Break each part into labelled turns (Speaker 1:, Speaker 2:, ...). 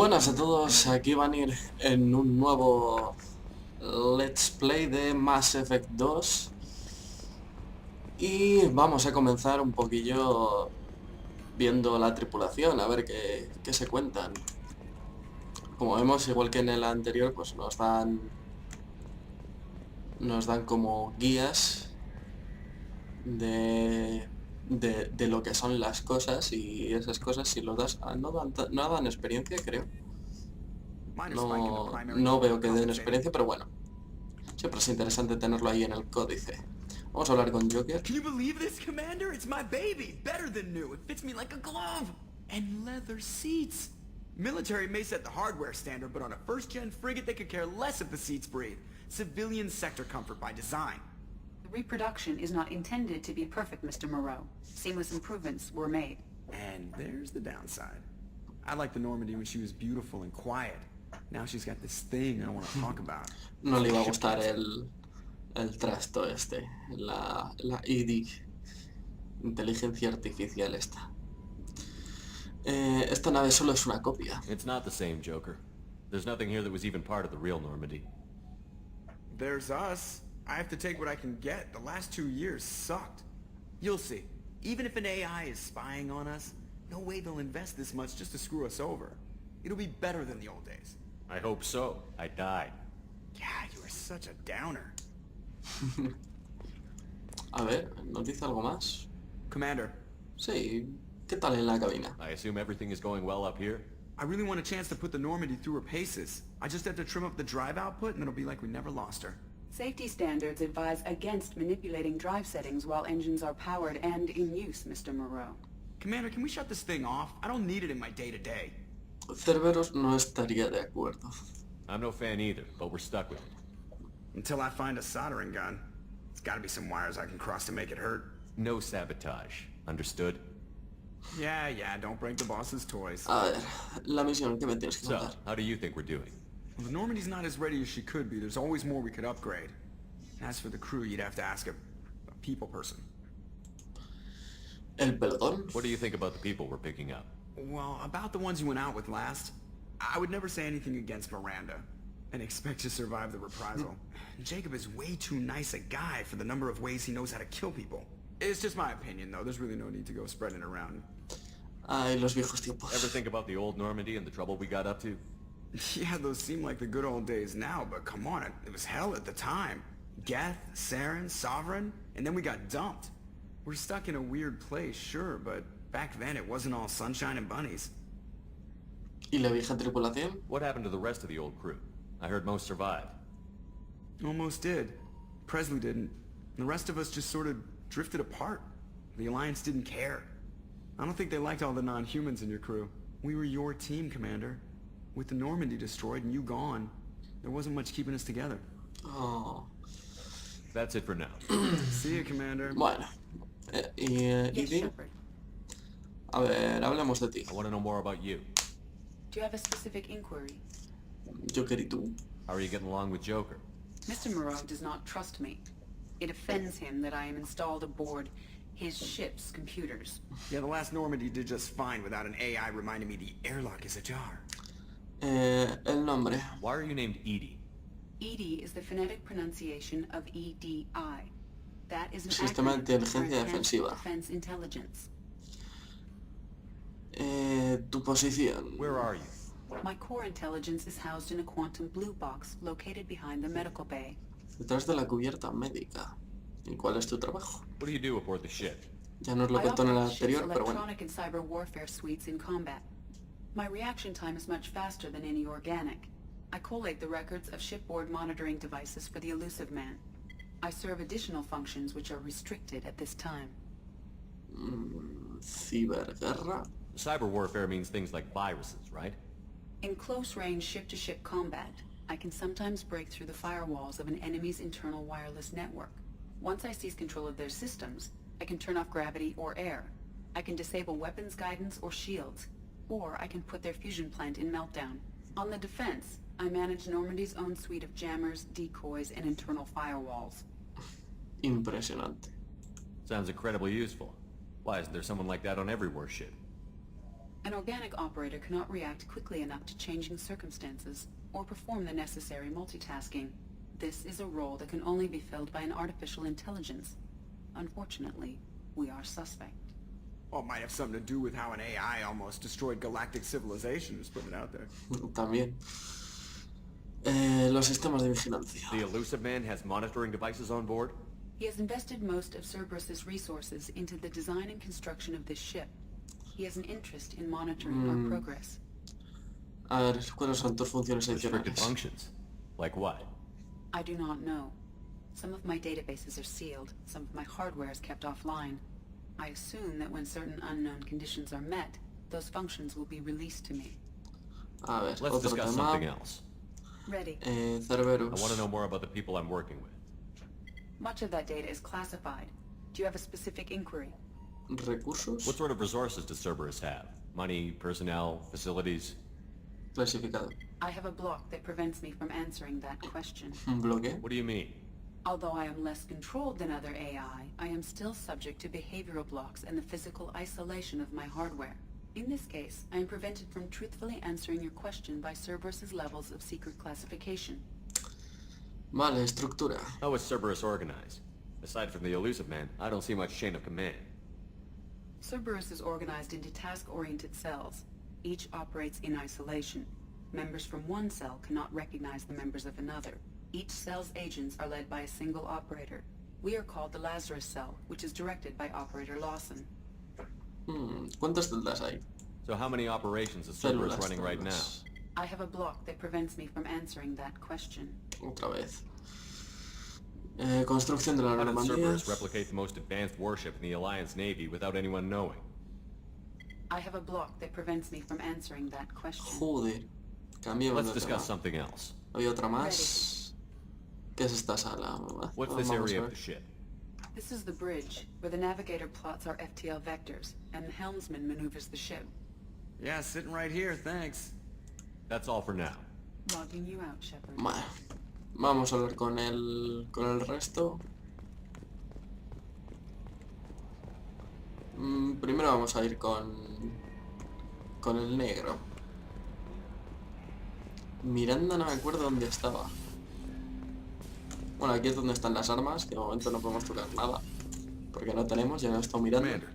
Speaker 1: Buenas a todos, aquí Banir en un nuevo Let's Play de Mass Effect 2 y vamos a comenzar un poquillo viendo la tripulación, a ver qué se cuentan. Como vemos, igual que en el anterior, pues nos dan como guías de lo que son las cosas, y esas cosas si los das, no dan experiencia, creo. No veo que den experiencia, pero bueno, siempre es interesante tenerlo ahí en el códice. Vamos a hablar con Joker.
Speaker 2: Can you believe this, Commander? It's my baby. Better than new. It fits me like a glove. And leather seats. Military may set the hardware standard, but on a first-gen frigate they could care less if the seats breathe. Civilian sector comfort by design.
Speaker 3: The reproduction is not intended to be perfect, Mr. Moreau. Seamless improvements were made.
Speaker 2: And there's the downside. I liked the Normandy when she was beautiful and quiet. Now she's got this thing I don't want to talk about.
Speaker 1: No le iba a gustar el trasto este, la ID, inteligencia artificial esta. Esta nave solo es una copia.
Speaker 4: It's not the same, Joker. There's nothing here that was even part of the real Normandy.
Speaker 2: There's us. I have to take what I can get. The last 2 years sucked. You'll see. Even if an AI is spying on us, no way they'll invest this much just to screw us over. It'll be better than the old days.
Speaker 4: I hope so. I died.
Speaker 2: Yeah, you are such a downer.
Speaker 1: A ver, ¿nos dice algo más?
Speaker 2: Commander,
Speaker 1: Sí, ¿qué tal en la cabina?
Speaker 4: I assume everything is going well up here?
Speaker 2: I really want a chance to put the Normandy through her paces. I just have to trim up the drive output and it'll be like we never lost her.
Speaker 3: Safety standards advise against manipulating drive settings while engines are powered and in use, Mr. Moreau.
Speaker 2: Commander, can we shut this thing off? I don't need it in my day-to-day.
Speaker 1: Cerberus no estaría de acuerdo.
Speaker 4: I'm no fan either, but we're stuck with it.
Speaker 2: Until I find a soldering gun. There's gotta be some wires I can cross to make it hurt.
Speaker 4: No sabotage. Understood?
Speaker 2: Yeah, don't break the boss's toys.
Speaker 1: A ver, la misión que me tienes que
Speaker 4: So,
Speaker 1: contar.
Speaker 4: how do you think we're doing?
Speaker 2: Well, the Normandy's not as ready as she could be. There's always more we could upgrade. As for the crew, you'd have to ask a people person.
Speaker 1: ¿El pelotón?
Speaker 4: What do you think about the people we're picking up?
Speaker 2: Well, about the ones you went out with last, I would never say anything against Miranda and expect to survive the reprisal. Jacob is way too nice a guy for the number of ways he knows how to kill people. It's just my opinion, though. There's really no need to go spreading it around.
Speaker 1: Ay, los viejos tiempos.
Speaker 4: Ever think about the old Normandy and the trouble we got up to?
Speaker 2: Yeah, those seem like the good old days now, but come on, it was hell at the time. Geth, Saren, Sovereign, and then we got dumped. We're stuck in a weird place, sure, but back then it wasn't all sunshine and bunnies.
Speaker 1: ¿Y la vieja tripulación?
Speaker 4: What happened to the rest of the old crew? I heard most survived.
Speaker 2: Almost did. Presley didn't. The rest of us just sort of drifted apart. The Alliance didn't care. I don't think they liked all the non-humans in your crew. We were your team, Commander. With the Normandy destroyed and you gone, there wasn't much keeping us together.
Speaker 1: Oh.
Speaker 4: That's it for now.
Speaker 2: See you, Commander.
Speaker 1: Bueno. ¿Y
Speaker 3: Yes,
Speaker 1: Ivy?
Speaker 3: Shepard.
Speaker 1: A ver, hablemos de ti.
Speaker 4: I want to know more about you.
Speaker 3: Do you have a specific inquiry?
Speaker 1: Joker y tú.
Speaker 4: How are you getting along with Joker?
Speaker 3: Mr. Moreau does not trust me. It offends him that I am installed aboard his ship's computers.
Speaker 2: Yeah, the last Normandy did just fine without an AI reminding me the airlock is ajar.
Speaker 1: El nombre.
Speaker 4: Why are you named Edie?
Speaker 3: EDI is the phonetic pronunciation of EDI. That is an
Speaker 1: Sistema de
Speaker 3: acronym for
Speaker 1: inteligencia
Speaker 3: Enhanced
Speaker 1: defensiva.
Speaker 3: Defense Intelligence.
Speaker 1: Tu posición.
Speaker 4: Where are you?
Speaker 3: My core intelligence is housed in a quantum blue box located behind the medical bay.
Speaker 1: Detrás de la cubierta médica. ¿Y cuál es tu trabajo?
Speaker 4: What do you do aboard the ship?
Speaker 1: Ya nos lo
Speaker 3: I
Speaker 1: contó en el
Speaker 3: operate ship's
Speaker 1: anterior, pero bueno.
Speaker 3: electronic and cyber warfare suites in combat. My reaction time is much faster than any organic. I collate the records of shipboard monitoring devices for the elusive man. I serve additional functions which are restricted at this time.
Speaker 1: Ciberguerra.
Speaker 4: Cyber warfare means things like viruses, right?
Speaker 3: In close-range ship-to-ship combat, I can sometimes break through the firewalls of an enemy's internal wireless network. Once I seize control of their systems, I can turn off gravity or air. I can disable weapons guidance or shields, or I can put their fusion plant in meltdown. On the defense, I manage Normandy's own suite of jammers, decoys, and internal firewalls.
Speaker 1: Impresionante.
Speaker 4: Sounds incredibly useful. Why isn't there someone like that on every warship?
Speaker 3: An organic operator cannot react quickly enough to changing circumstances or perform the necessary multitasking. This is a role that can only be filled by an artificial intelligence. Unfortunately, we are suspect.
Speaker 2: Well, it might have something to do with how an AI almost destroyed galactic civilization, just putting it out there.
Speaker 1: También. Los sistemas de vigilancia.
Speaker 4: The elusive man has monitoring devices on board?
Speaker 3: He has invested most of Cerberus's resources into the design and construction of this ship. He has an interest in monitoring our progress.
Speaker 1: A ver, ¿cuáles son tus funciones
Speaker 4: Restricted
Speaker 1: adicionales?
Speaker 4: functions? Like what?
Speaker 3: I do not know. Some of my databases are sealed, some of my hardware is kept offline. I assume that when certain unknown conditions are met, those functions will be released to me.
Speaker 1: A ver,
Speaker 4: Let's
Speaker 1: otro
Speaker 4: discuss
Speaker 1: tema.
Speaker 4: something else.
Speaker 3: Ready.
Speaker 1: Cerberus.
Speaker 4: I want to know more about the people I'm working with.
Speaker 3: Much of that data is classified. Do you have a specific inquiry?
Speaker 1: Recursos.
Speaker 4: What sort of resources does Cerberus have? Money, personnel, facilities?
Speaker 1: Clasificado.
Speaker 3: I have a block that prevents me from answering that question.
Speaker 1: Un bloque.
Speaker 4: What do you mean?
Speaker 3: Although I am less controlled than other AI, I am still subject to behavioral blocks and the physical isolation of my hardware. In this case, I am prevented from truthfully answering your question by Cerberus's levels of secret classification.
Speaker 1: Vale, estructura.
Speaker 4: How is Cerberus organized? Aside from the elusive man, I don't see much chain of command.
Speaker 3: Cerberus is organized into task-oriented cells. Each operates in isolation. Members from one cell cannot recognize the members of another. Each cell's agents are led by a single operator. We are called the Lazarus cell, which is directed by Operator Lawson.
Speaker 1: ¿Cuántas celdas hay?
Speaker 4: So how many operations is Cerberus
Speaker 1: Células,
Speaker 4: running right now?
Speaker 1: células.
Speaker 3: I have a block that prevents me from answering that question.
Speaker 1: Otra vez. Construcción de la
Speaker 4: How did
Speaker 1: Normandía.
Speaker 4: Cerberus replicate the most advanced warship in the Alliance Navy without anyone knowing?
Speaker 3: I have a block that prevents me from answering that question.
Speaker 1: Joder. Cambiemos
Speaker 4: Let's
Speaker 1: de
Speaker 4: discuss
Speaker 1: tema.
Speaker 4: something else.
Speaker 1: Hay otra más. ¿Qué es esta sala?
Speaker 4: What's this
Speaker 1: Vamos a
Speaker 4: area of
Speaker 1: ver.
Speaker 4: the ship?
Speaker 3: This is the bridge, where the navigator plots our FTL vectors, and the helmsman maneuvers the ship.
Speaker 2: Yeah, sitting right here, thanks.
Speaker 4: That's all for now.
Speaker 3: Logging you out, Shepard.
Speaker 1: Vale. Vamos a hablar con el resto. Primero vamos a ir con el negro. Miranda no me acuerdo dónde estaba. Bueno, aquí es donde están las armas, que de momento no podemos tocar nada. Porque no tenemos, ya no estoy mirando.
Speaker 5: Commander,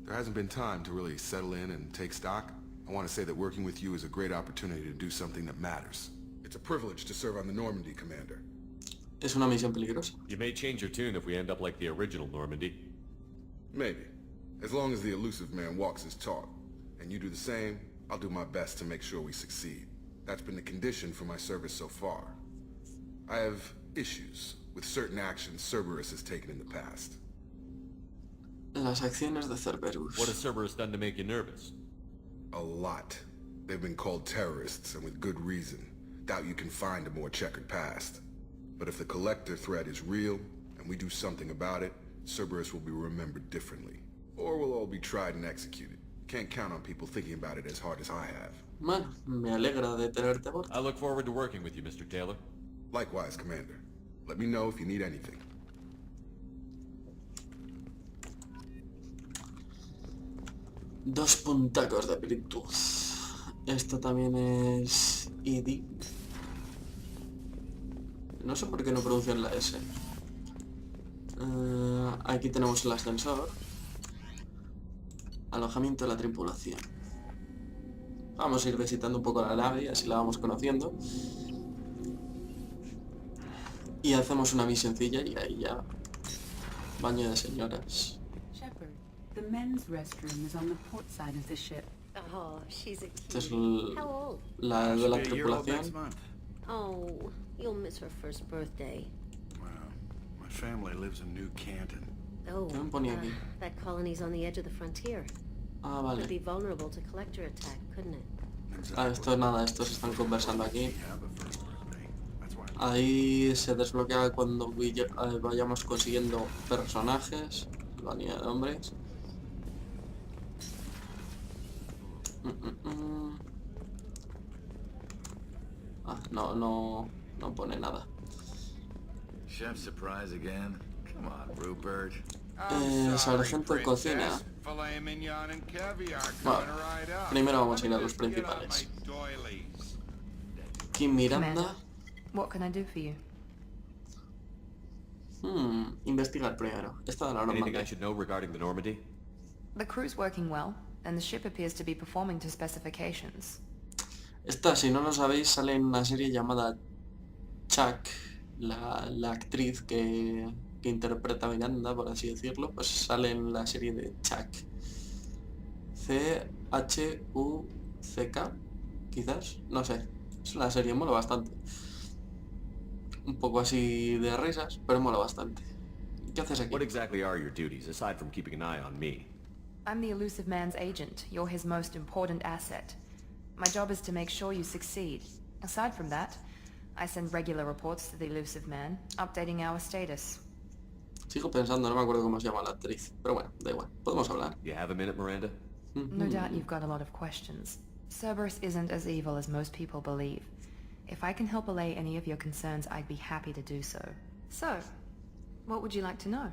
Speaker 5: there hasn't been time to really settle in and take stock. I want to say that working with you is a great opportunity to do something that matters. It's a privilege to serve on the Normandy, Commander.
Speaker 1: Es una misión peligrosa.
Speaker 4: You may change your tune if we end up like the original Normandy.
Speaker 5: Maybe. As long as the elusive man walks his talk, and you do the same, I'll do my best to make sure we succeed. That's been the condition for my service so far. I have issues with certain actions Cerberus has taken in the past.
Speaker 1: Las acciones de Cerberus.
Speaker 4: What has Cerberus done to make you nervous?
Speaker 5: A lot. They've been called terrorists, and with good reason. Doubt you can find a more checkered past. But if the Collector threat is real, and we do something about it, Cerberus will be remembered differently. Or we'll all be tried and executed. Can't count on people thinking about it as hard as I have.
Speaker 1: Bueno, me alegra de tenerte por.
Speaker 4: I look forward to working with you, Mr. Taylor.
Speaker 5: Likewise, Commander. Let me know if you need anything.
Speaker 1: Dos puntacos de virtud. Esto también es ID. No sé por qué no pronuncian la S. Aquí tenemos el ascensor. Alojamiento de la tripulación. Vamos a ir visitando un poco la nave y así la vamos conociendo. Y hacemos una misioncilla y ahí ya. Baño de señoras.
Speaker 3: Shepard, the men's restroom is on the port side of the ship.
Speaker 6: Oh, she's a
Speaker 1: Esta es
Speaker 6: cutie. How old?
Speaker 1: la de la
Speaker 2: Be a year old
Speaker 1: tripulación.
Speaker 2: next month.
Speaker 6: Oh, you'll miss her first birthday.
Speaker 7: Well, my family lives in New Canton.
Speaker 6: Oh,
Speaker 1: ¿Qué me ponía aquí?
Speaker 6: that colony's on the edge of the frontier.
Speaker 1: Ah,
Speaker 6: Could be
Speaker 1: vale.
Speaker 6: vulnerable to collector attack, couldn't it?
Speaker 1: Ah, esto es nada, estos están conversando aquí.
Speaker 7: Have a first birthday. That's why
Speaker 1: Ahí se desbloquea cuando vayamos consiguiendo personajes, la línea de hombres. Ah, no pone nada.
Speaker 8: Chef surprise again? Come on, Rupert.
Speaker 1: Sargento de cocina. Bueno, primero vamos a ir a los principales. Kim Miranda.
Speaker 8: What can I do for you?
Speaker 1: Investigar primero. Esta de la
Speaker 4: Anything I
Speaker 1: Normandia.
Speaker 4: should know regarding the Normandy?
Speaker 8: The crew's working well, and the ship appears to be performing to specifications.
Speaker 1: Esta, si no lo sabéis, sale en una serie llamada Chuck, la actriz que interpreta a Miranda, por así decirlo, pues sale en la serie de Chuck. C-H-U-C-K, quizás, no sé. Es la serie, mola bastante. Un poco así de risas, pero mola bastante. ¿Qué haces aquí?
Speaker 4: What exactly are your duties, aside from keeping an eye on me?
Speaker 8: I'm the elusive man's agent. You're his most important asset. My job is to make sure you succeed. Aside from that, I send regular reports to the elusive man, updating our status.
Speaker 1: Sigo pensando, no me acuerdo cómo se llama la actriz. Pero bueno, da igual. Podemos hablar.
Speaker 4: You have a minute, Miranda?
Speaker 8: No doubt you've got a lot of questions. Cerberus isn't as evil as most people believe. If I can help allay any of your concerns, I'd be happy to do so. So, what would you like to know?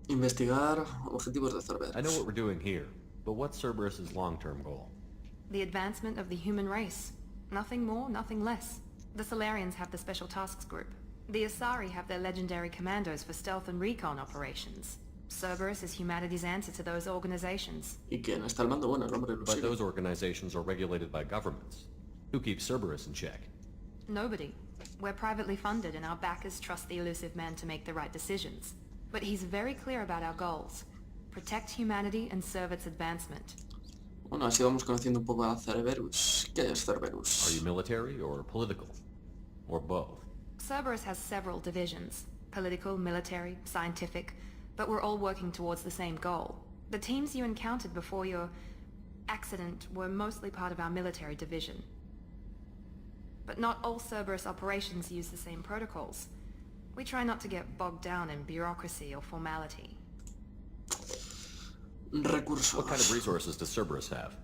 Speaker 1: Investigar objetivos de Cerberus.
Speaker 4: I know what we're doing here, but what's Cerberus's long-term goal?
Speaker 8: The advancement of the human race. Nothing more, nothing less. The Solarians have the Special Tasks Group. The Asari have their legendary commandos for stealth and recon operations. Cerberus is humanity's answer to those organizations.
Speaker 1: ¿Y quién está al mando? Bueno, el hombre
Speaker 4: But
Speaker 1: ilusorio.
Speaker 4: those organizations are regulated by governments. Who keeps Cerberus in check?
Speaker 8: Nobody. We're privately funded and our backers trust the elusive man to make the right decisions. But he's very clear about our goals. Protect humanity and serve its advancement.
Speaker 1: Bueno, así vamos conociendo un poco a Cerberus. ¿Qué es Cerberus?
Speaker 4: Are you military or political? Or both?
Speaker 8: Cerberus has several divisions. Political, military, scientific. But we're all working towards the same goal. The teams you encountered before your accident were mostly part of our military division. But not all Cerberus operations use the same protocols. We try not to get bogged down in bureaucracy or formality.
Speaker 1: Recursos.
Speaker 4: What kind of resources does Cerberus have?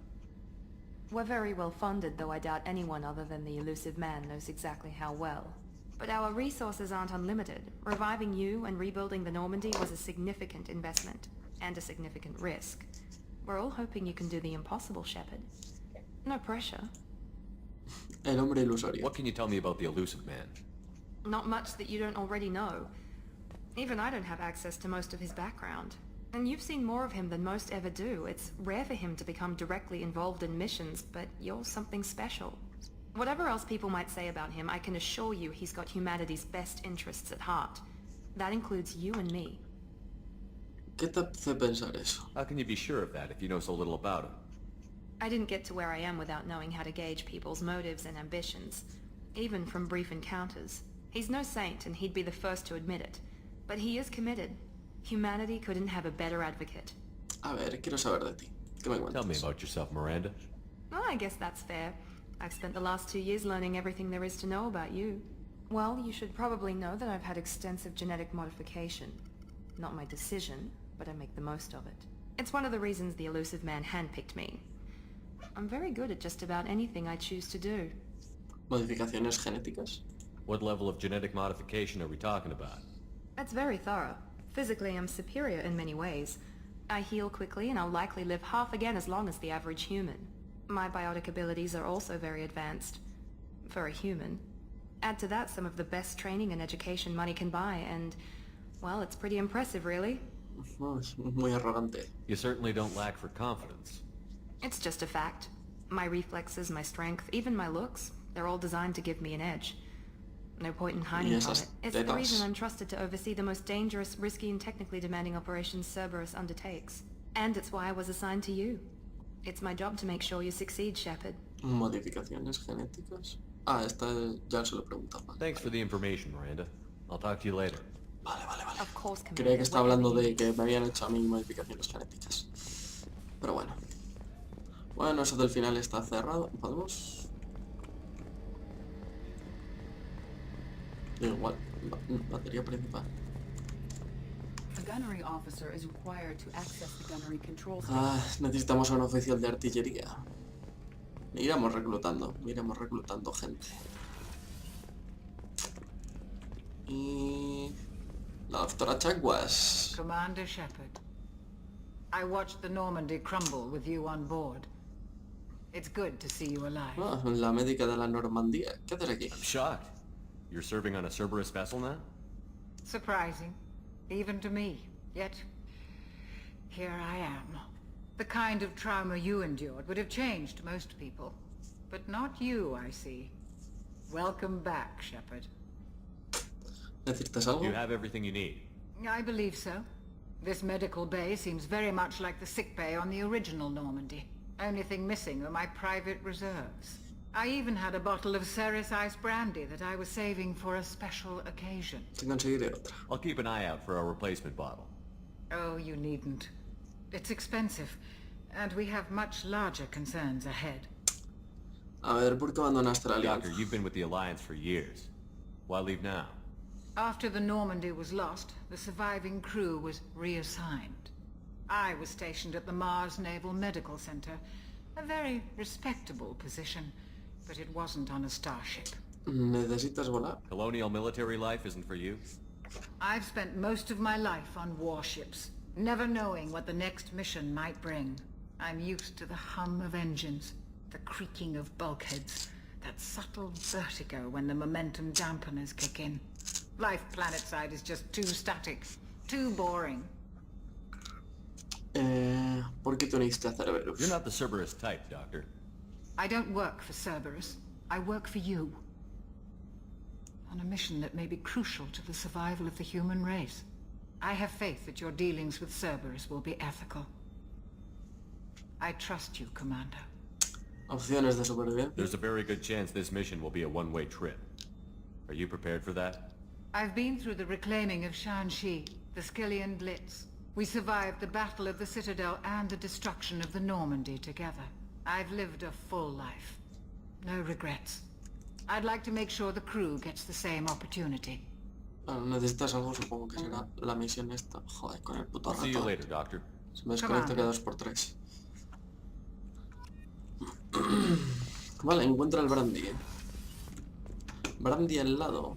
Speaker 8: We're very well funded, though I doubt anyone other than the elusive man knows exactly how well. But our resources aren't unlimited. Reviving you and rebuilding the Normandy was a significant investment, and a significant risk. We're all hoping you can do the impossible, Shepard. No pressure.
Speaker 1: El hombre ilusorio.
Speaker 4: What can you tell me about the elusive man?
Speaker 8: Not much that you don't already know. Even I don't have access to most of his background. And you've seen more of him than most ever do. It's rare for him to become directly involved in missions, but you're something special. Whatever else people might say about him, I can assure you he's got humanity's best interests at heart. That includes you and me.
Speaker 1: ¿Qué te hace pensar eso?
Speaker 4: How can you be sure of that if you know so little about him?
Speaker 8: I didn't get to where I am without knowing how to gauge people's motives and ambitions, even from brief encounters. He's no saint, and he'd be the first to admit it. But he is committed. Humanity couldn't have a better advocate.
Speaker 1: A ver, quiero saber de ti. ¿Qué me cuentas?
Speaker 4: Tell me about yourself, Miranda.
Speaker 8: Well, I guess that's fair. I've spent the last 2 years learning everything there is to know about you. Well, you should probably know that I've had extensive genetic modification. Not my decision, but I make the most of it. It's one of the reasons the elusive man handpicked me. I'm very good at just about anything I choose to do.
Speaker 1: ¿Modificaciones genéticas?
Speaker 4: What level of genetic modification are we talking about?
Speaker 8: That's very thorough. Physically, I'm superior in many ways. I heal quickly, and I'll likely live half again as long as the average human. My biotic abilities are also very advanced. For a human. Add to that some of the best training and education money can buy, and, well, it's pretty impressive, really.
Speaker 1: No, es muy arrogante.
Speaker 4: You certainly don't lack for confidence.
Speaker 8: It's just a fact. My reflexes, my strength, even my looks, they're all designed to give me an edge. No point in hiding from
Speaker 1: esas
Speaker 8: it. It's the
Speaker 1: tetas.
Speaker 8: reason I'm trusted to oversee the most dangerous, risky, and technically demanding operations Cerberus undertakes. And it's why I was assigned to you. It's my job to make sure you succeed, Shepard.
Speaker 1: ¿Modificaciones genéticas? Ah, esta ya se lo preguntaba.
Speaker 4: Thanks for the information, Miranda. I'll talk to you later.
Speaker 1: Vale, vale, vale.
Speaker 8: Of course,
Speaker 1: Creía
Speaker 8: Commander,
Speaker 1: que estaba
Speaker 8: whatever
Speaker 1: hablando
Speaker 8: you
Speaker 1: de
Speaker 8: need.
Speaker 1: que me habían hecho a mí modificaciones genéticas. Pero bueno. Bueno, eso del final está cerrado. ¿Podemos? Igual. Batería principal.
Speaker 3: A gunnery officer is required to access the gunnery control station.
Speaker 1: Ah, necesitamos a un oficial de artillería. Iremos reclutando gente. Y... la After attack was...
Speaker 9: Commander Shepard, I watched the Normandy crumble with you on board. It's good to see you alive.
Speaker 1: Ah, la médica de la Normandía. ¿Qué haces aquí?
Speaker 4: I'm shocked. You're serving on a Cerberus vessel now?
Speaker 9: Surprising, even to me. Yet, here I am. The kind of trauma you endured would have changed most people. But not you, I see. Welcome back, Shepard.
Speaker 1: ¿Necesitas algo?
Speaker 4: You have everything you need.
Speaker 9: I believe so. This medical bay seems very much like the sick bay on the original Normandy. Only thing missing are my private reserves. I even had a bottle of Ceres Ice brandy that I was saving for a special occasion.
Speaker 1: Te conseguiré otra.
Speaker 4: I'll keep an eye out for a replacement bottle.
Speaker 9: Oh, you needn't. It's expensive, and we have much larger concerns ahead.
Speaker 1: A ver, ¿por qué abandonaste la
Speaker 4: Doctor,
Speaker 1: alianza?
Speaker 4: you've been with the Alliance for years. Why leave now?
Speaker 9: After the Normandy was lost, the surviving crew was reassigned. I was stationed at the Mars Naval Medical Center, a very respectable position, but it wasn't on a starship.
Speaker 1: ¿Necesitas volar?
Speaker 4: Colonial military life isn't for you?
Speaker 9: I've spent most of my life on warships, never knowing what the next mission might bring. I'm used to the hum of engines, the creaking of bulkheads, that subtle vertigo when the momentum dampeners kick in. Life planetside is just too static, too boring.
Speaker 1: ¿Por qué te uniste a Cerberus?
Speaker 4: You're not the Cerberus type, Doctor.
Speaker 9: I don't work for Cerberus. I work for you. On a mission that may be crucial to the survival of the human race. I have faith that your dealings with Cerberus will be ethical. I trust you, Commander.
Speaker 1: Opciones de supervivencia.
Speaker 4: There's a very good chance this mission will be a one-way trip. Are you prepared for that?
Speaker 9: I've been through the reclaiming of Shanxi, the Skillian Blitz. We survived the Battle of the Citadel and the destruction of the Normandy together. I've lived a full life. No regrets. I'd like to make sure the crew gets the same opportunity.
Speaker 1: Bueno, necesitas algo, supongo que será la misión esta. Joder, con el puto
Speaker 4: I'll see you
Speaker 1: ratón.
Speaker 4: later, Doctor.
Speaker 1: Se me desconecta cada 2x3. Vale, encuentra el brandy. Brandy al lado.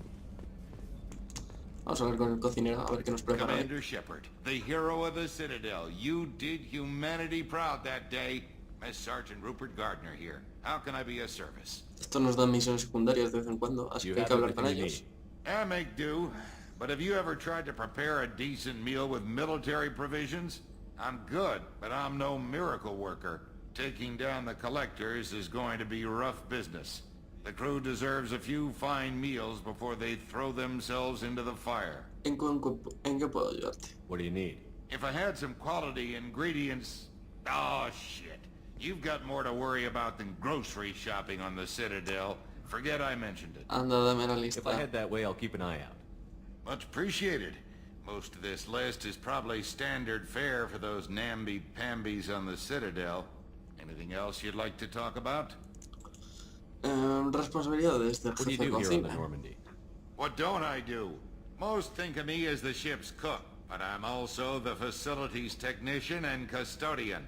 Speaker 1: Vamos a hablar con el cocinero, a ver qué nos prepara.
Speaker 7: Commander Shepard, the hero of the Citadel. You did humanity proud that day. Mass Sergeant Rupert Gardner here. How can I be of service?
Speaker 1: Esto nos dan misiones secundarias de vez en cuando, así
Speaker 4: You
Speaker 1: que hay
Speaker 4: have
Speaker 1: que hablar con
Speaker 4: everything you
Speaker 1: ellos.
Speaker 4: need.
Speaker 7: I make do. But have you ever tried to prepare a decent meal with military provisions? I'm good, but I'm no miracle worker. Taking down the collectors is going to be rough business. The crew deserves a few fine meals before they throw themselves into the fire.
Speaker 1: ¿En qué puedo ayudarte?
Speaker 4: What do you need?
Speaker 7: If I had some quality ingredients... Oh, shit. You've got more to worry about than grocery shopping on the Citadel. Forget I mentioned it.
Speaker 1: Anda, dame la
Speaker 4: If I
Speaker 1: lista.
Speaker 4: head that way, I'll keep an eye out.
Speaker 7: Much appreciated. Most of this list is probably standard fare for those namby-pambies on the Citadel. Anything else you'd like to talk about?
Speaker 1: Responsabilidades del
Speaker 4: What do you
Speaker 1: jefe de
Speaker 4: do here on the
Speaker 1: cocina.
Speaker 4: Normandy?
Speaker 7: What don't I do? Most think of me as the ship's cook, but I'm also the facilities technician and custodian.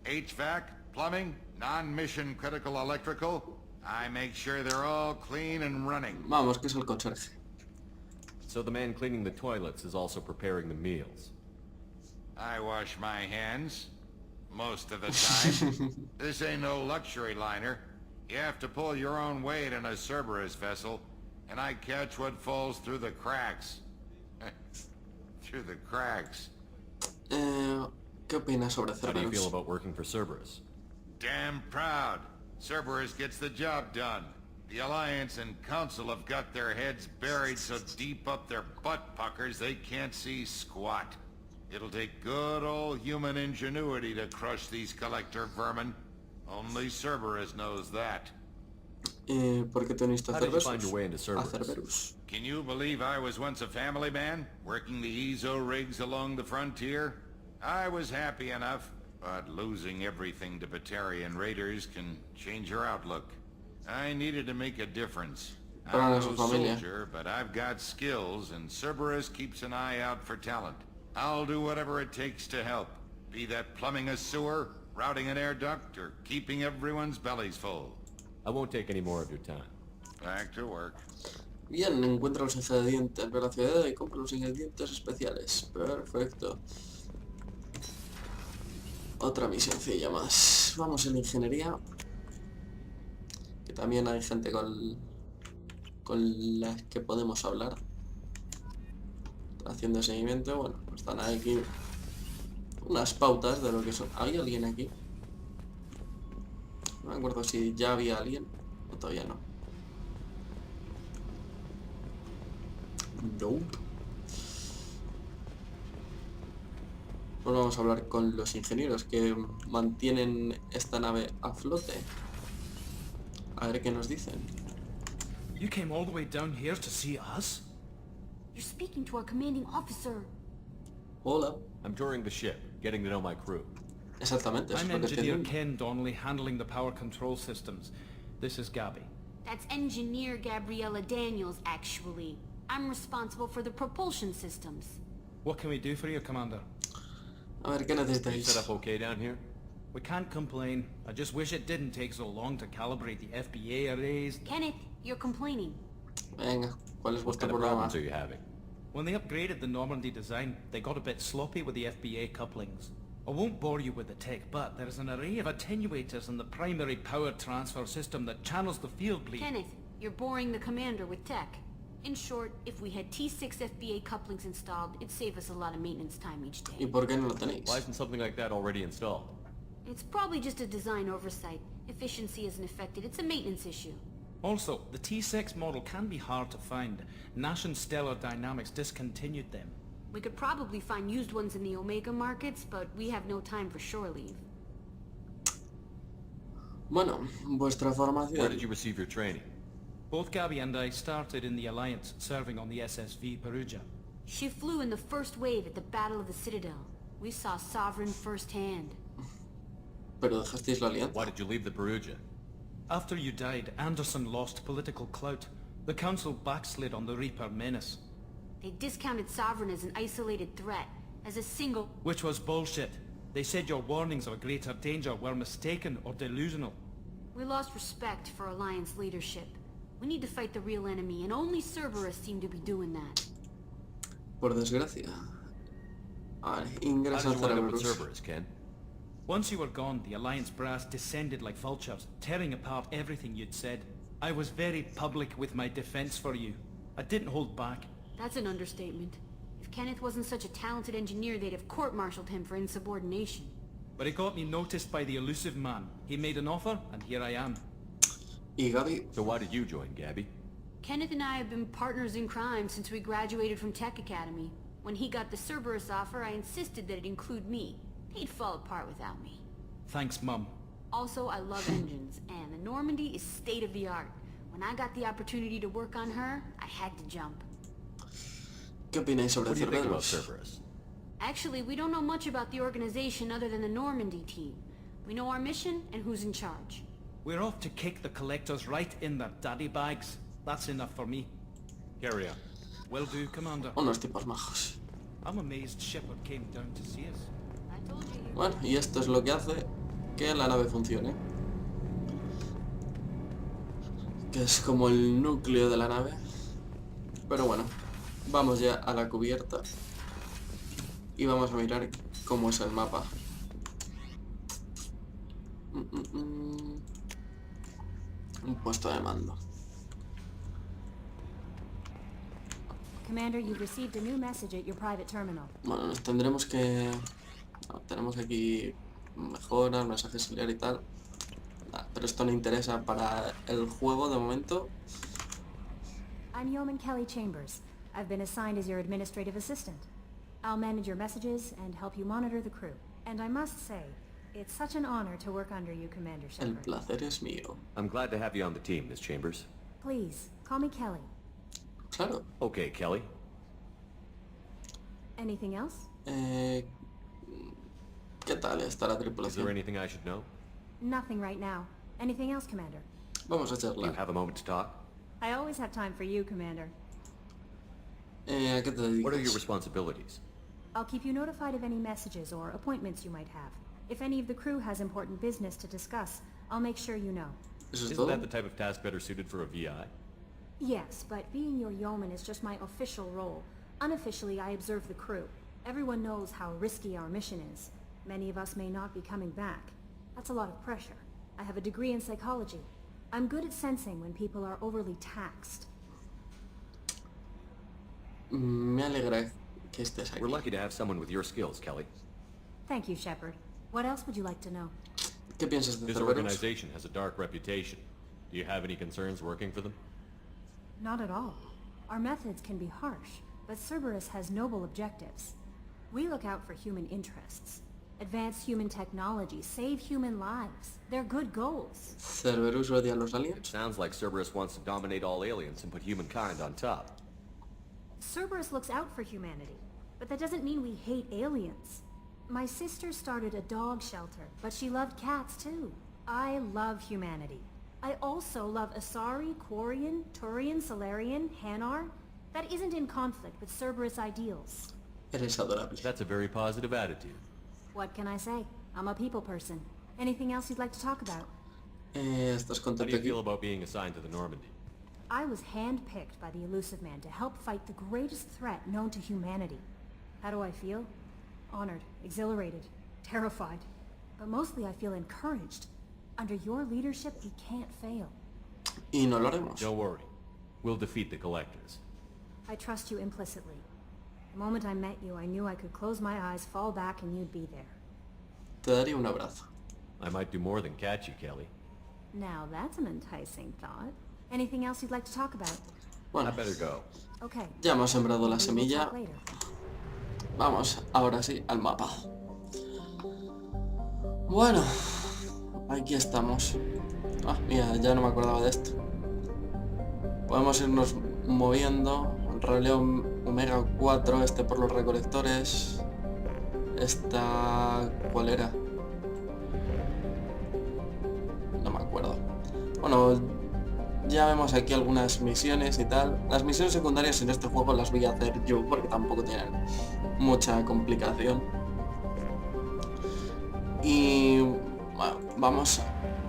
Speaker 7: HVAC, plumbing, non-mission critical electrical. I make sure they're all clean and running.
Speaker 1: Vamos, que es el conserje.
Speaker 4: So the man cleaning the toilets is also preparing the meals.
Speaker 7: I wash my hands. Most of the time. This ain't no luxury liner. You have to pull your own weight in a Cerberus vessel, and I catch what falls through the cracks. Through the cracks.
Speaker 1: ¿Qué opinas sobre
Speaker 4: How do you feel
Speaker 1: Cerberus?
Speaker 4: about working for Cerberus?
Speaker 7: Damn proud. Cerberus gets the job done. The Alliance and Council have got their heads buried so deep up their butt puckers they can't see squat. It'll take good old human ingenuity to crush these collector vermin. Only Cerberus knows that.
Speaker 1: ¿Por qué te uniste a
Speaker 4: How did you
Speaker 1: Cerberus?
Speaker 4: find your way into
Speaker 1: A
Speaker 4: Cerberus?
Speaker 1: Cerberus.
Speaker 7: Can you believe I was once a family man, working the EZO rigs along the frontier? I was happy enough, but losing everything to Batarian raiders can change your outlook. I needed to make a difference.
Speaker 1: Para
Speaker 7: I'm
Speaker 1: su
Speaker 7: no
Speaker 1: familia.
Speaker 7: soldier, but I've got skills, and Cerberus keeps an eye out for talent. I'll do whatever it takes to help, be that plumbing a sewer, routing an air duct, or keeping everyone's bellies full.
Speaker 4: I won't take any more of your time.
Speaker 7: Back to work.
Speaker 1: Bien, encuentra los ingredientes de la ciudad y compra los ingredientes especiales. Perfecto. Otra misioncilla más. Vamos en ingeniería. Que también hay gente con la que podemos hablar. Haciendo seguimiento. Bueno, pues están aquí unas pautas de lo que son. ¿Hay alguien aquí? No me acuerdo si ya había alguien o todavía no. Nope. Pues vamos a hablar con los ingenieros que mantienen esta nave a flote. A ver qué nos dicen.
Speaker 10: You came all the way down here to see us?
Speaker 6: You're speaking to our commanding officer.
Speaker 1: Hola.
Speaker 4: I'm touring the ship, getting to know my crew.
Speaker 1: Exactamente, eso
Speaker 10: I'm
Speaker 1: es lo que estoy
Speaker 10: Engineer
Speaker 1: diciendo.
Speaker 10: Ken Donnelly, handling the power control systems. This is Gabby.
Speaker 6: That's Engineer Gabriella Daniels, actually. I'm responsible for the propulsion systems.
Speaker 10: What can we do for you, Commander?
Speaker 1: A ver, ¿qué
Speaker 4: You
Speaker 1: necesitáis?
Speaker 4: set up okay down here?
Speaker 10: We can't complain. I just wish it didn't take so long to calibrate the FBA arrays.
Speaker 6: Kenneth, you're complaining.
Speaker 1: Venga, ¿cuál es
Speaker 4: What
Speaker 1: vuestro
Speaker 4: kind of
Speaker 1: problema?
Speaker 4: problems are you having?
Speaker 10: When they upgraded the Normandy design, they got a bit sloppy with the FBA couplings. I won't bore you with the tech, but there is an array of attenuators in the primary power transfer system that channels the field bleed.
Speaker 6: Kenneth, you're boring the commander with tech. In short, if we had T6 FBA couplings installed, it'd save us a lot of maintenance time each
Speaker 1: ¿Y
Speaker 6: day.
Speaker 1: por qué no lo tenéis?
Speaker 4: Why isn't something like that already installed?
Speaker 6: It's probably just a design oversight. Efficiency isn't affected. It's a maintenance issue.
Speaker 10: Also, the T6 model can be hard to find. Nash and Stellar Dynamics discontinued them.
Speaker 6: We could probably find used ones in the Omega markets, but we have no time for shore leave.
Speaker 1: Bueno, vuestra
Speaker 4: Where
Speaker 1: formación.
Speaker 4: did you receive your training?
Speaker 10: Both Gabby and I started in the Alliance, serving on the SSV Perugia.
Speaker 6: She flew in the first wave at the Battle of the Citadel. We saw Sovereign firsthand.
Speaker 1: Pero dejasteis la alianza.
Speaker 4: Why did you leave the Perugia?
Speaker 10: After you died, Anderson lost political clout. The Council backslid on the Reaper menace.
Speaker 6: They discounted Sovereign as an isolated threat, as a single...
Speaker 10: Which was bullshit. They said your warnings of a greater danger were mistaken or delusional.
Speaker 6: We lost respect for Alliance leadership. We need to fight the real enemy, and only Cerberus seem to be doing that.
Speaker 1: Por desgracia. Vale,
Speaker 4: How
Speaker 1: ingresa
Speaker 4: did you end up with
Speaker 1: Cerberus.
Speaker 4: Cerberus, Ken?
Speaker 10: Once you were gone, the Alliance brass descended like vultures, tearing apart everything you'd said. I was very public with my defense for you. I didn't hold back.
Speaker 6: That's an understatement. If Kenneth wasn't such a talented engineer, they'd have court-martialed him for insubordination.
Speaker 10: But it got me noticed by the elusive man. He made an offer, and here I am.
Speaker 1: Y Gaby,
Speaker 4: So why did you join, Gabby?
Speaker 6: Kenneth and I have been partners in crime since we graduated from Tech Academy. When he got the Cerberus offer, I insisted that it include me. He'd fall apart without me.
Speaker 10: Thanks, Mum.
Speaker 6: Also, I love engines, and the Normandy is state-of-the-art. When I got the opportunity to work on her, I had to jump.
Speaker 1: ¿qué opináis sobre
Speaker 4: What do you think about
Speaker 1: Cerberus?
Speaker 4: Cerberus?
Speaker 6: Actually, we don't know much about the organization other than the Normandy team. We know our mission and who's in charge.
Speaker 10: We're off to kick the collectors right in their daddy bags. That's enough for me.
Speaker 4: Carry on.
Speaker 10: Will do, Commander.
Speaker 1: Unos tipos majos.
Speaker 10: I'm amazed Shepard came down to see us.
Speaker 6: I told you.
Speaker 1: Bueno, y esto es lo que hace que la nave funcione. Que es como el núcleo de la nave. Pero bueno, vamos ya a la cubierta. Y vamos a mirar cómo es el mapa. Un puesto de mando.
Speaker 11: Commander, you've received a new message at your private terminal.
Speaker 1: Bueno, nos tendremos que... no, tenemos aquí mejoras, mensajes auxiliar y tal. Nah, pero esto no interesa para el juego de momento.
Speaker 11: I'm Yeoman Kelly Chambers. I've been assigned as your administrative assistant. I'll manage your messages and help you monitor the crew. And I must say, it's such an honor to work under you, Commander
Speaker 1: El
Speaker 11: Shepard.
Speaker 1: placer es mío.
Speaker 4: I'm glad to have you on the team, Miss Chambers.
Speaker 11: Please, call me Kelly.
Speaker 1: Claro.
Speaker 4: Okay, Kelly.
Speaker 11: Anything else?
Speaker 1: ¿Qué tal está la
Speaker 4: Is there
Speaker 1: tripulación?
Speaker 4: anything I should know?
Speaker 11: Nothing right now. Anything else, Commander?
Speaker 1: Vamos a
Speaker 4: Do you
Speaker 1: charlar.
Speaker 4: have a moment to talk?
Speaker 11: I always have time for you, Commander.
Speaker 1: ¿A qué te
Speaker 4: What are your
Speaker 1: dedicas?
Speaker 4: responsibilities?
Speaker 11: I'll keep you notified of any messages or appointments you might have. If any of the crew has important business to discuss, I'll make sure you know.
Speaker 1: ¿Eso es
Speaker 4: Isn't
Speaker 1: todo?
Speaker 4: that the type of task better suited for a VI?
Speaker 11: Yes, but being your yeoman is just my official role. Unofficially, I observe the crew. Everyone knows how risky our mission is. Many of us may not be coming back. That's a lot of pressure. I have a degree in psychology. I'm good at sensing when people are overly taxed.
Speaker 1: Me alegra que estés aquí.
Speaker 4: We're lucky to have someone with your skills, Kelly.
Speaker 11: Thank you, Shepard. What else would you like to know?
Speaker 1: ¿Qué piensas de
Speaker 4: This
Speaker 1: Cerberus?
Speaker 4: organization has a dark reputation. Do you have any concerns working for them?
Speaker 11: Not at all. Our methods can be harsh, but Cerberus has noble objectives. We look out for human interests. Advance human technology, save human lives. They're good goals.
Speaker 1: ¿Cerberus odia a los
Speaker 4: It
Speaker 1: aliens?
Speaker 4: sounds like Cerberus wants to dominate all aliens and put humankind on top.
Speaker 11: Cerberus looks out for humanity, but that doesn't mean we hate aliens. My sister started a dog shelter, but she loved cats too. I love humanity. I also love Asari, Quarian, Turian, Solarian, Hanar. That isn't in conflict with Cerberus ideals.
Speaker 1: Eres adorable.
Speaker 4: That's a very positive attitude.
Speaker 11: What can I say? I'm a people person. Anything else you'd like to talk about?
Speaker 1: ¿Estás
Speaker 4: How do
Speaker 1: contento
Speaker 4: you
Speaker 1: aquí?
Speaker 4: feel about being assigned to the Normandy?
Speaker 11: I was handpicked by the Elusive Man to help fight the greatest threat known to humanity. How do I feel? Honored, exhilarated, terrified. But mostly I feel encouraged. Under your leadership, we can't fail.
Speaker 1: Y no lo haremos.
Speaker 4: Don't worry. We'll defeat the Collectors.
Speaker 11: I trust you implicitly. The moment I met you, I knew I could close my eyes, fall back, and you'd be there.
Speaker 1: Te daría un abrazo.
Speaker 4: I might do more than catch you, Kelly.
Speaker 11: Now that's an enticing thought. Anything else you'd like to talk about?
Speaker 4: I
Speaker 1: Bueno,
Speaker 4: better go.
Speaker 11: Okay.
Speaker 1: ya hemos sembrado la
Speaker 11: We will
Speaker 1: semilla.
Speaker 11: talk later.
Speaker 1: Vamos, ahora sí, al mapa. Bueno, aquí estamos. Ah, mira, ya no me acordaba de esto. Podemos irnos moviendo. Releo Omega 4, este por los recolectores. Esta... ¿cuál era? No me acuerdo. Bueno, ya vemos aquí algunas misiones y tal. Las misiones secundarias en este juego las voy a hacer yo porque tampoco tienen mucha complicación. Y bueno, vamos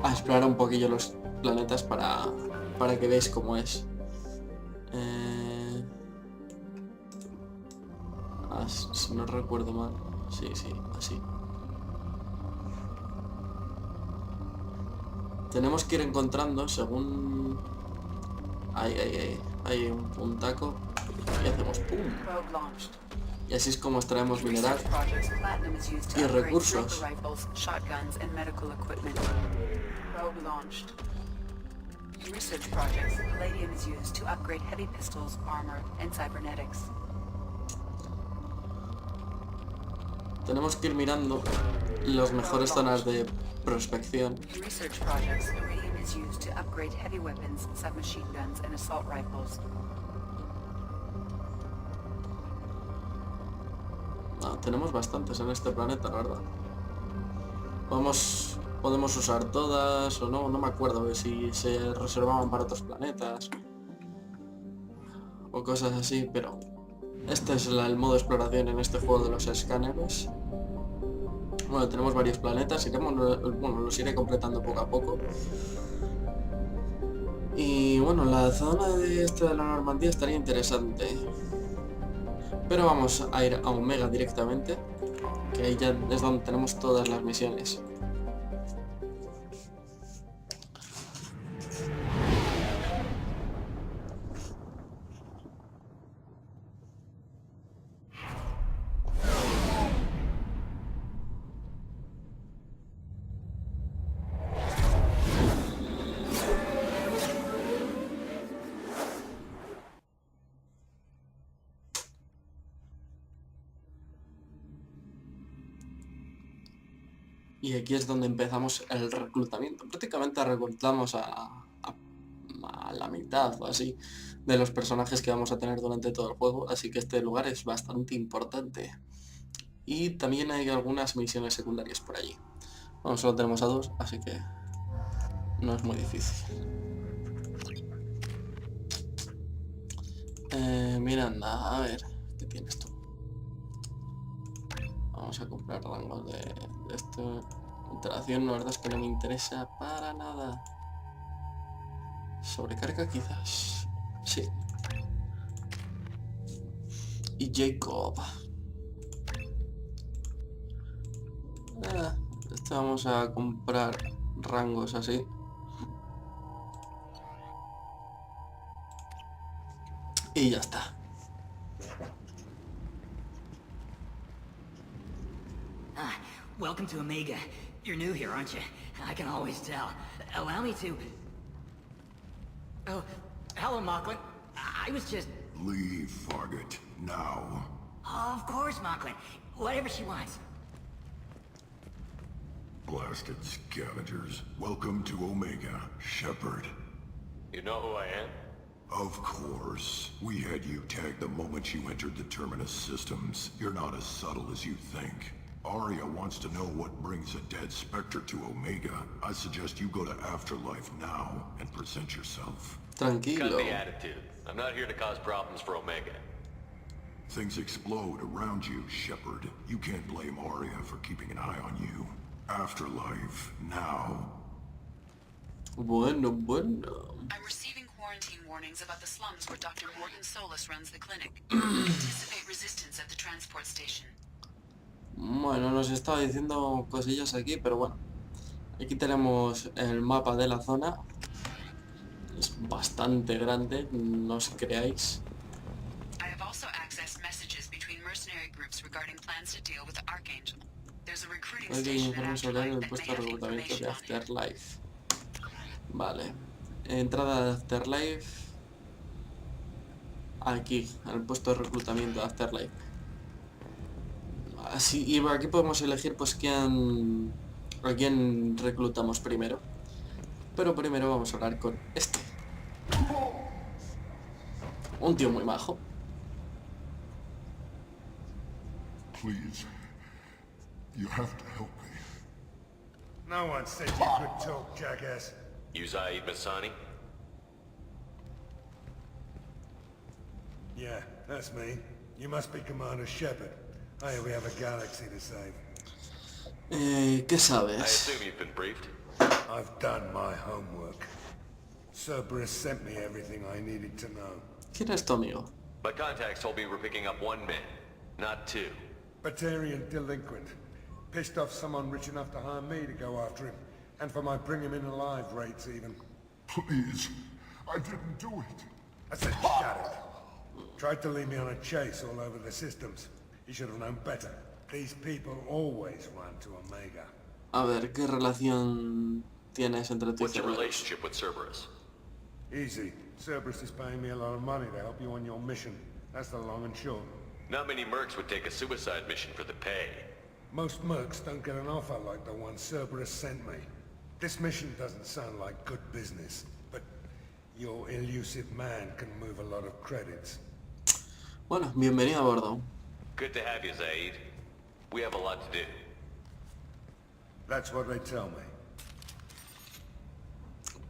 Speaker 1: a explorar un poquillo los planetas para que veáis cómo es. Si no recuerdo mal. Sí, así. Tenemos que ir encontrando según... Hay un puntaco y hacemos pum.
Speaker 3: Probe launched.
Speaker 1: Y así es como extraemos mineral.
Speaker 3: Research projects, platinum is used to
Speaker 1: Y
Speaker 3: upgrade
Speaker 1: recursos.
Speaker 3: sniper rifles, shotguns, and medical equipment. Probe launched. In research projects, palladium is used to upgrade heavy pistols, armor, and cybernetics.
Speaker 1: Tenemos que ir mirando las mejores zonas de prospección.
Speaker 3: In research projects, iridium is used to upgrade heavy weapons, submachine guns, and assault rifles.
Speaker 1: Tenemos bastantes en este planeta, la verdad. Podemos usar todas o no me acuerdo de si se reservaban para otros planetas o cosas así, pero este es el modo de exploración en este juego de los escáneres. Bueno, tenemos varios planetas, los iré completando poco a poco. Y bueno, la zona de la Normandía estaría interesante. Pero vamos a ir a Omega directamente, que ahí ya es donde tenemos todas las misiones. Y aquí es donde empezamos el reclutamiento. Prácticamente reclutamos a la mitad o así de los personajes que vamos a tener durante todo el juego, así que este lugar es bastante importante. Y también hay algunas misiones secundarias por allí. Bueno, solo tenemos a 2, así que no es muy difícil. Miranda, a ver, ¿qué tienes tú? Vamos a comprar rangos de esto. Interacción, la verdad es que no me interesa para nada. Sobrecarga quizás. Sí. Y Jacob. Vamos a comprar rangos así. Y ya está.
Speaker 12: Welcome to Omega. You're new here, aren't you? I can always tell. Allow me to... Oh, hello, Mocklin. I was just...
Speaker 13: Leave, Fargate. Now.
Speaker 12: Of course, Mocklin. Whatever she wants.
Speaker 13: Blasted scavengers. Welcome to Omega, Shepard.
Speaker 4: You know who I am?
Speaker 13: Of course. We had you tagged the moment you entered the Terminus systems. You're not as subtle as you think. Arya wants to know what brings a dead Spectre to Omega. I suggest you go to Afterlife now and present yourself.
Speaker 1: Tranquilo.
Speaker 4: Cut the attitude. I'm not here to cause problems for Omega.
Speaker 13: Things explode around you, Shepard. You can't blame Arya for keeping an eye on you. Afterlife now.
Speaker 1: Bueno.
Speaker 3: I'm receiving quarantine warnings about the slums where Dr. Morgan Solus runs the clinic. Anticipate resistance at the transport station.
Speaker 1: Bueno, nos estaba diciendo cosillas aquí, pero bueno. Aquí tenemos el mapa de la zona. Es bastante grande, no os creáis.
Speaker 3: I have also accessed messages between mercenary groups regarding plans to deal with the Archangel. There's a recruiting station at Afterlife that may have information on it.
Speaker 1: Afterlife. Vale. Entrada de Afterlife. Aquí, el puesto de reclutamiento de Afterlife. Así, y aquí podemos elegir pues a quién reclutamos primero. Pero primero vamos a hablar con este. Un tío muy majo.
Speaker 13: Please. You have to help me.
Speaker 14: No one said you could talk, jackass.
Speaker 4: You Zaid Masani?
Speaker 14: Yeah, that's me. You must be Commander Shepard. Hey, we have a galaxy to save.
Speaker 1: ¿Qué sabes?
Speaker 4: I assume you've been briefed.
Speaker 14: I've done my homework. Cerberus sent me everything I needed to know.
Speaker 1: ¿Quién es tu amigo?
Speaker 4: My contacts told me we're picking up one man, not two.
Speaker 14: Batarian delinquent. Pissed off someone rich enough to hire me to go after him. And for my bring him in alive rates even.
Speaker 13: Please. I didn't do it.
Speaker 14: I said shut it. Tried to lead me on a chase all over the systems. He should have known better. These people always run to Omega.
Speaker 1: A ver, ¿qué relación tienes entre tú y
Speaker 4: What's your
Speaker 1: Cerberus?
Speaker 4: relationship with Cerberus?
Speaker 14: Easy. Cerberus is paying me a lot of money to help you on your mission. That's the long and short.
Speaker 4: Not many mercs would take a suicide mission for the pay.
Speaker 14: Most mercs don't get an offer like the one Cerberus sent me. This mission doesn't sound like good business, but your elusive man can move a lot of credits.
Speaker 1: Bueno, bienvenido a bordo.
Speaker 4: Good to have you, Zaid. We have a lot to do.
Speaker 14: That's what they tell me.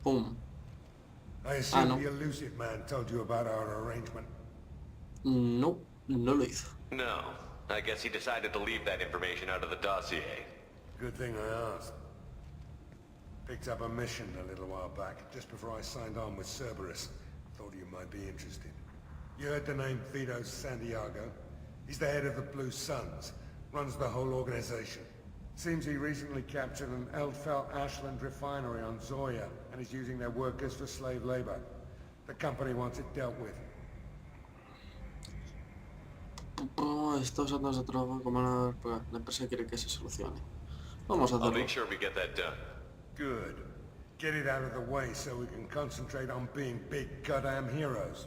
Speaker 1: Pum.
Speaker 14: I assume
Speaker 1: no.
Speaker 14: the elusive man told you about our arrangement.
Speaker 1: No, no lo hizo.
Speaker 4: No. I guess he decided to leave that information out of the dossier.
Speaker 14: Good thing I asked. Picked up a mission a little while back, just before I signed on with Cerberus. Thought you might be interested. You heard the name Vito Santiago? He's the head of the Blue Suns, runs the whole organization. Seems he recently captured an Eldfell Ashland refinery on Zoya, and is using their workers for slave labor. The company wants it dealt with.
Speaker 1: Estos datos de trabajo como la empresa quiere que se solucione. Vamos a
Speaker 4: I'll
Speaker 1: hacerlo.
Speaker 4: make sure we get that done.
Speaker 14: Good. Get it out of the way so we can concentrate on being big goddamn heroes.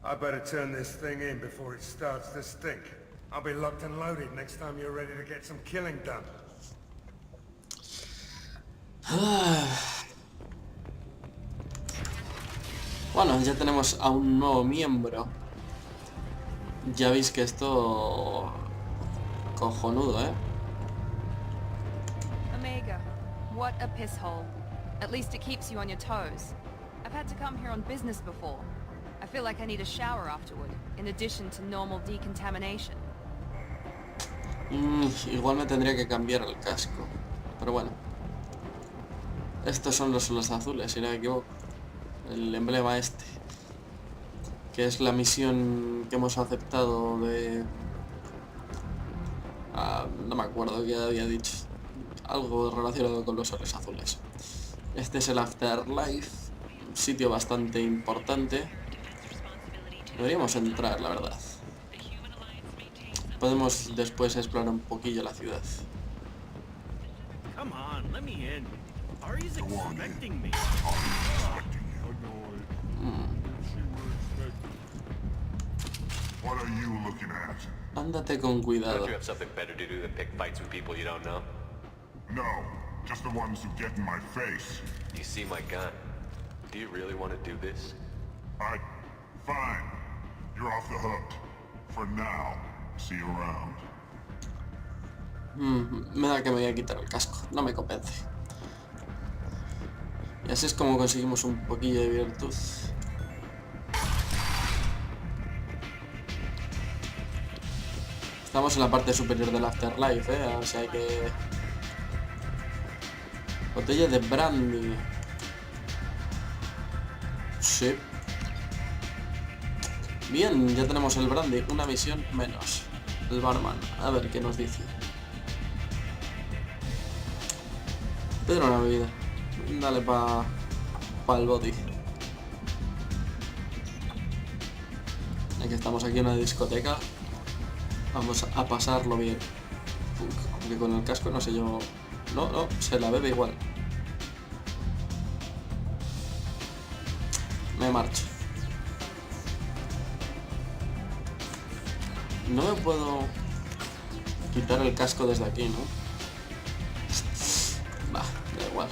Speaker 14: I better turn this thing in before it starts to stink. I'll be locked and loaded next time you're ready to get some killing done.
Speaker 1: Bueno, ya tenemos a un nuevo miembro. Ya veis que esto... cojonudo, ¿eh?
Speaker 8: Omega, what a piss hole. At least it keeps you on your toes. I've had to come here on business before. I feel like I need a shower afterward, in addition to normal decontamination.
Speaker 1: Igual me tendría que cambiar el casco. Pero bueno. Estos son los soles azules, si no me equivoco. El emblema este. Que es la misión que hemos aceptado de... no me acuerdo qué había dicho. Algo relacionado con los soles azules. Este es el Afterlife. Un sitio bastante importante. Deberíamos entrar, la verdad. Podemos después explorar un poquillo la ciudad.
Speaker 10: Come on, let me in. Ari's expecting me.
Speaker 13: What are you looking at?
Speaker 1: Ándate con cuidado.
Speaker 4: Don't you have something better to do than pick fights with people you don't know?
Speaker 13: No, just the ones who get in my face.
Speaker 4: You see my gun. Do you really want to do this?
Speaker 13: Fine. You're off the hook. For now. See you around.
Speaker 1: Me da que me voy a quitar el casco. No me convence. Y así es como conseguimos un poquillo de virtud. Estamos en la parte superior del Afterlife, o sea que... Botella de brandy. Sí. Bien, ya tenemos el brandy. Una misión menos. El barman. A ver qué nos dice. Pedro una bebida. Dale pa el body. Ya que estamos aquí en una discoteca, vamos a pasarlo bien. Aunque con el casco no sé yo... No, se la bebe igual. Me marcho. No me puedo quitar el casco desde aquí, ¿no? Bah, da igual.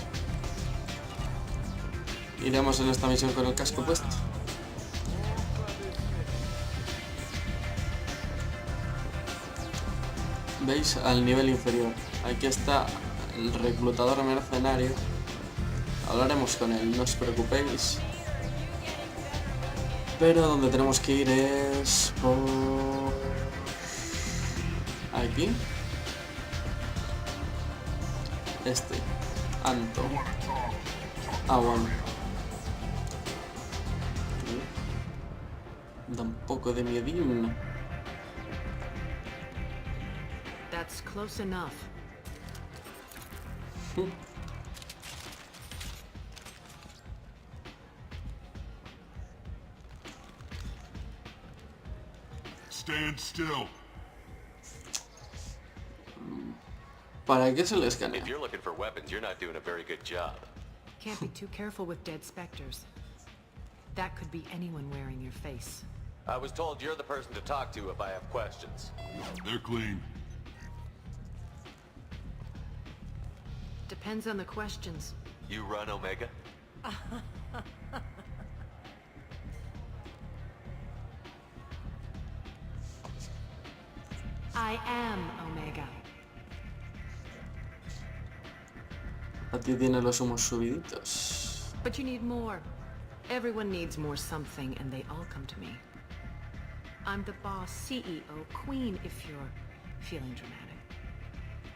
Speaker 1: Iremos en esta misión con el casco puesto. ¿Veis? Al nivel inferior. Aquí está el reclutador mercenario. Hablaremos con él, no os preocupéis. Pero donde tenemos que ir es por... aquí. Este. Anto. Bueno. Da un poco de miedín.
Speaker 15: That's close enough.
Speaker 13: Stand still.
Speaker 1: ¿Para qué se le escanea?
Speaker 4: If you're looking for weapons, you're not doing a very good job.
Speaker 15: Can't be too careful with dead specters. That could be anyone wearing your face.
Speaker 4: I was told you're the person to talk to if I have questions.
Speaker 13: They're clean.
Speaker 15: Depends on the questions.
Speaker 4: You run, Omega?
Speaker 15: I am Omega.
Speaker 1: A ti tiene los humos subiditos.
Speaker 15: But you need more. Everyone needs more something, and they all come to me. I'm the boss, CEO, queen, if you're feeling dramatic.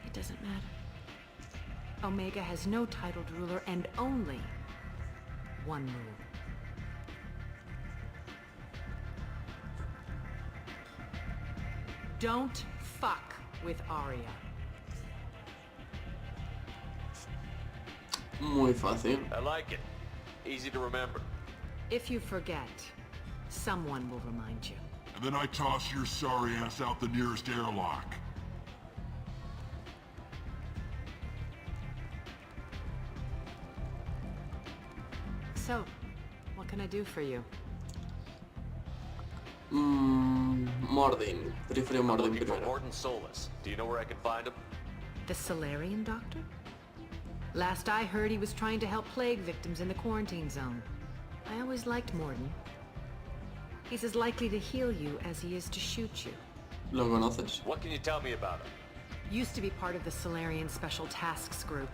Speaker 15: It doesn't matter. Omega has no titled ruler and only one rule. Don't fuck with Arya.
Speaker 1: Muy fácil.
Speaker 4: I like it. Easy to remember.
Speaker 15: If you forget, someone will remind you.
Speaker 13: And then I toss your sorry ass out the nearest airlock.
Speaker 15: So, what can I do for you?
Speaker 1: Mordin. Prefiero
Speaker 4: I'm
Speaker 1: Mordin
Speaker 4: looking for
Speaker 1: primero.
Speaker 4: Mordin Solus. Do you know where I can find him?
Speaker 15: The Solarian doctor? Last I heard, he was trying to help plague victims in the quarantine zone. I always liked Mordin. He's as likely to heal you as he is to shoot you.
Speaker 1: ¿Lo conoces?
Speaker 4: What can you tell me about him?
Speaker 15: Used to be part of the Solarian Special Tasks Group.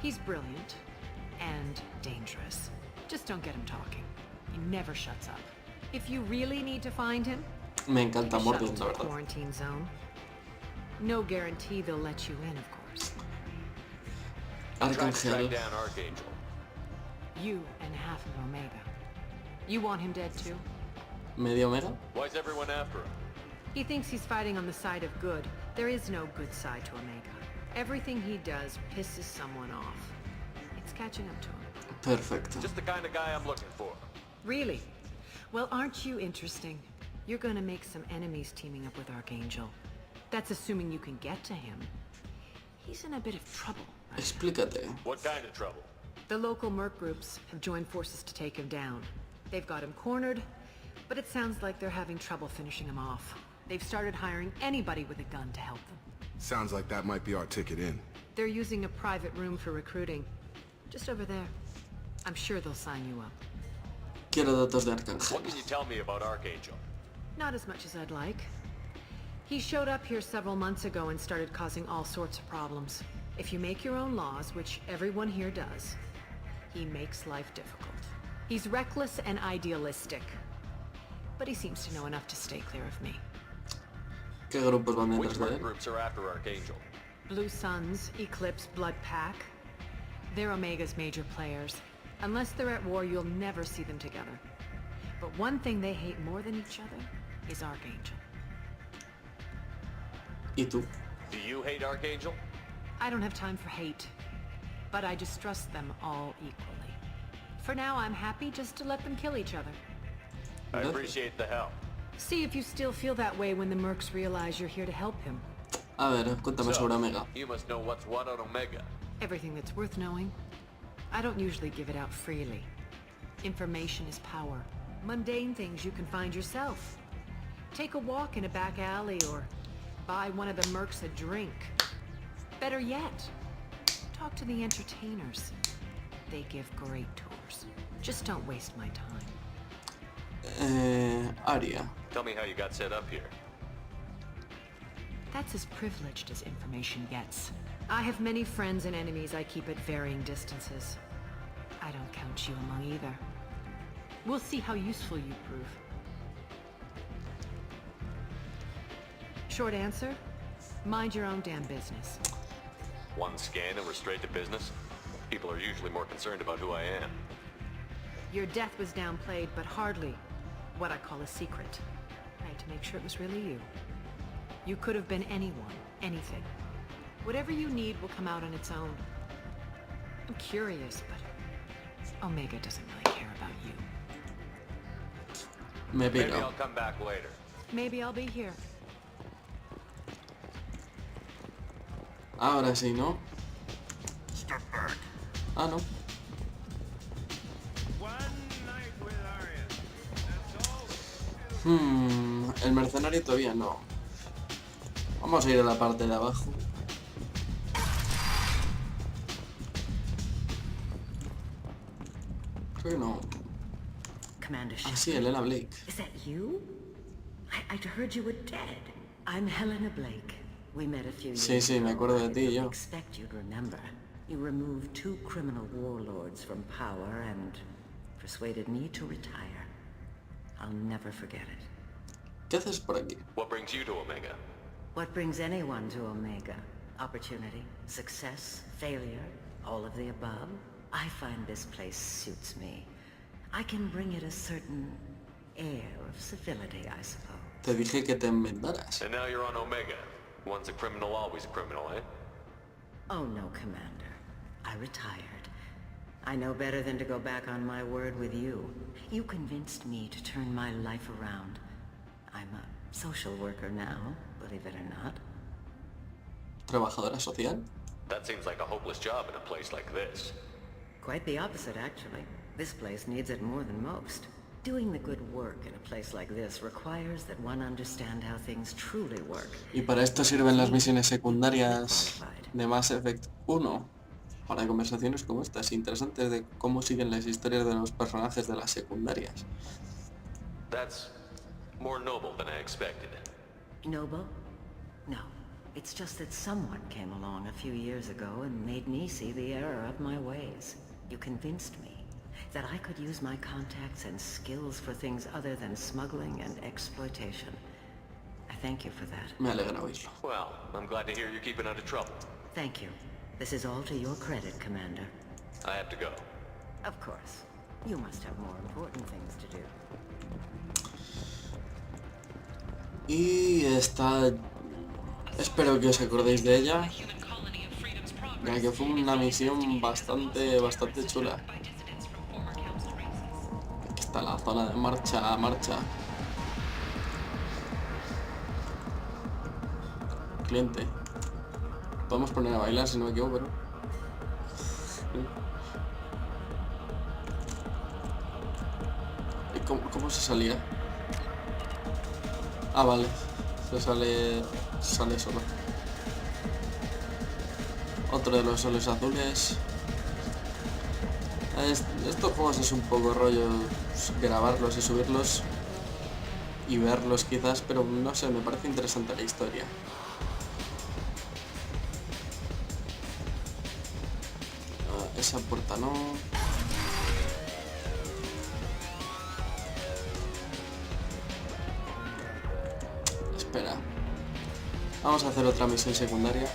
Speaker 15: He's brilliant and dangerous. Just don't get him talking. He never shuts up. If you really need to find him,
Speaker 1: Me encanta
Speaker 15: take a
Speaker 1: Mordin,
Speaker 15: shuttle to
Speaker 1: la
Speaker 15: the
Speaker 1: verdad.
Speaker 15: quarantine zone. No guarantee they'll let you in, of course.
Speaker 4: I'm trying to track
Speaker 1: Arcángel.
Speaker 4: down Archangel.
Speaker 15: You and half of Omega. You want him dead too?
Speaker 1: Medio Omega.
Speaker 4: Why's everyone after him?
Speaker 15: He thinks he's fighting on the side of good. There is no good side to Omega. Everything he does pisses someone off. It's catching up to him.
Speaker 1: Perfecto.
Speaker 4: Just the kind of guy I'm looking for.
Speaker 15: Really? Well, aren't you interesting? You're gonna make some enemies teaming up with Archangel. That's assuming you can get to him. He's in a bit of trouble.
Speaker 1: Explícate.
Speaker 4: What kind of trouble?
Speaker 15: The local merc groups have joined forces to take him down. They've got him cornered, but it sounds like they're having trouble finishing him off. They've started hiring anybody with a gun to help them.
Speaker 5: Sounds like that might be our ticket in.
Speaker 15: They're using a private room for recruiting. Just over there. I'm sure they'll sign you up.
Speaker 1: Quiero datos de Arcángel.
Speaker 4: What can you tell me about Archangel?
Speaker 15: Not as much as I'd like. He showed up here several months ago and started causing all sorts of problems. If you make your own laws, which everyone here does, he makes life difficult. He's reckless and idealistic. But he seems to know enough to stay clear of me.
Speaker 1: ¿Qué grupos van
Speaker 4: Which
Speaker 1: detrás de
Speaker 4: merc
Speaker 1: él?
Speaker 4: groups are after Archangel?
Speaker 15: Blue Suns, Eclipse, Blood Pack. They're Omega's major players. Unless they're at war, you'll never see them together. But one thing they hate more than each other is Archangel.
Speaker 1: ¿Y tú?
Speaker 4: Do you hate Archangel?
Speaker 15: I don't have time for hate, but I distrust them all equally. For now, I'm happy just to let them kill each other.
Speaker 4: I appreciate the help.
Speaker 15: See if you still feel that way when the mercs realize you're here to help him.
Speaker 1: A ver, cuéntame sobre Omega.
Speaker 4: You must know what's what on Omega.
Speaker 15: Everything that's worth knowing. I don't usually give it out freely. Information is power. Mundane things you can find yourself. Take a walk in a back alley or buy one of the mercs a drink. Better yet, talk to the entertainers. They give great tours. Just don't waste my time.
Speaker 1: Aria.
Speaker 4: Tell me how you got set up here.
Speaker 15: That's as privileged as information gets. I have many friends and enemies I keep at varying distances. I don't count you among either. We'll see how useful you prove. Short answer? Mind your own damn business.
Speaker 4: One scan and we're straight to business? People are usually more concerned about who I am.
Speaker 15: Your death was downplayed, but hardly what I call a secret. I had to make sure it was really you. You could have been anyone, anything. Whatever you need will come out on its own. I'm curious, but Omega doesn't really care about you.
Speaker 1: Maybe
Speaker 4: Maybe
Speaker 1: no.
Speaker 4: I'll come back later.
Speaker 15: Maybe I'll be here.
Speaker 1: Ahora sí, ¿no?
Speaker 14: Step back.
Speaker 1: Ah, no. El mercenario todavía no. Vamos a ir a la parte de abajo. Creo que no.
Speaker 16: Commander
Speaker 1: Ah, sí, Helena Blake.
Speaker 16: Is that you? I'd heard you were dead. I'm Helena Blake. We met a few years
Speaker 1: Sí, sí, me acuerdo de ti y
Speaker 16: I
Speaker 1: yo.
Speaker 16: expect you'd remember. You removed 2 criminal warlords from power and persuaded me to retire. I'll never forget it.
Speaker 1: ¿Qué haces por aquí?
Speaker 4: What brings you to Omega?
Speaker 16: What brings anyone to Omega? Opportunity, success, failure, all of the above? I find this place suits me. I can bring it a certain air of civility, I suppose.
Speaker 1: Te dije que te enmendaras.
Speaker 4: And now you're on Omega. Once a criminal, always a criminal, eh?
Speaker 16: Oh no, Commander. I retired. I know better than to go back on my word with you. You convinced me to turn my life around. I'm a social worker now, believe it or not.
Speaker 1: ¿Trabajadora social?
Speaker 4: That seems like a hopeless job in a place like this.
Speaker 16: Quite the opposite, actually. This place needs it more than most. Doing the good work in a place like this requires that one understand how things truly work.
Speaker 1: Y para esto sirven las misiones secundarias de Mass Effect 1. Para conversaciones como estas, interesantes de cómo siguen las historias de los personajes de las secundarias.
Speaker 4: That's more noble than I expected.
Speaker 16: Noble? No. It's just that someone came along a few years ago and made me see the error of my ways. You convinced me that I could use my contacts and skills for things other than smuggling and exploitation. I thank you for that.
Speaker 1: Me alegra oírlo.
Speaker 4: Well, I'm glad to hear you're keeping out of trouble.
Speaker 16: Thank you. This is all to your credit, Commander.
Speaker 4: I have to go.
Speaker 16: Of course. You must have more important things to do.
Speaker 1: Y esta... espero que os acordéis de ella, ya que fue una misión bastante chula. Aquí está la zona de marcha. Cliente. Podemos poner a bailar si no me equivoco, ¿no? ¿Y cómo se salía? Ah, vale. Se sale solo. Otro de los soles azules. Estos juegos es un poco rollo grabarlos y subirlos y verlos quizás, pero no sé, me parece interesante la historia. Esa puerta no. Espera. Vamos a hacer otra misión secundaria.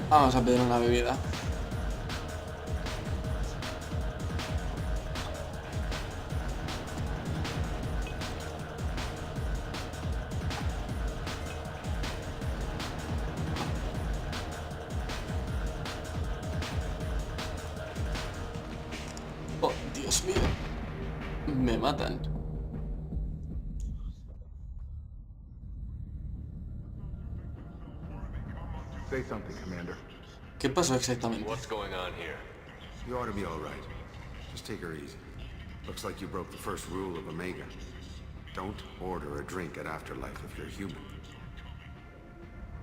Speaker 1: Vamos a pedir una bebida. Oh, Dios mío. Me matan.
Speaker 5: Say something, Commander.
Speaker 1: ¿Qué pasó exactamente?
Speaker 4: What's going on here?
Speaker 17: You ought to be all right. Just take her easy. Looks like you broke the first rule of Omega. Don't order a drink at Afterlife if you're human.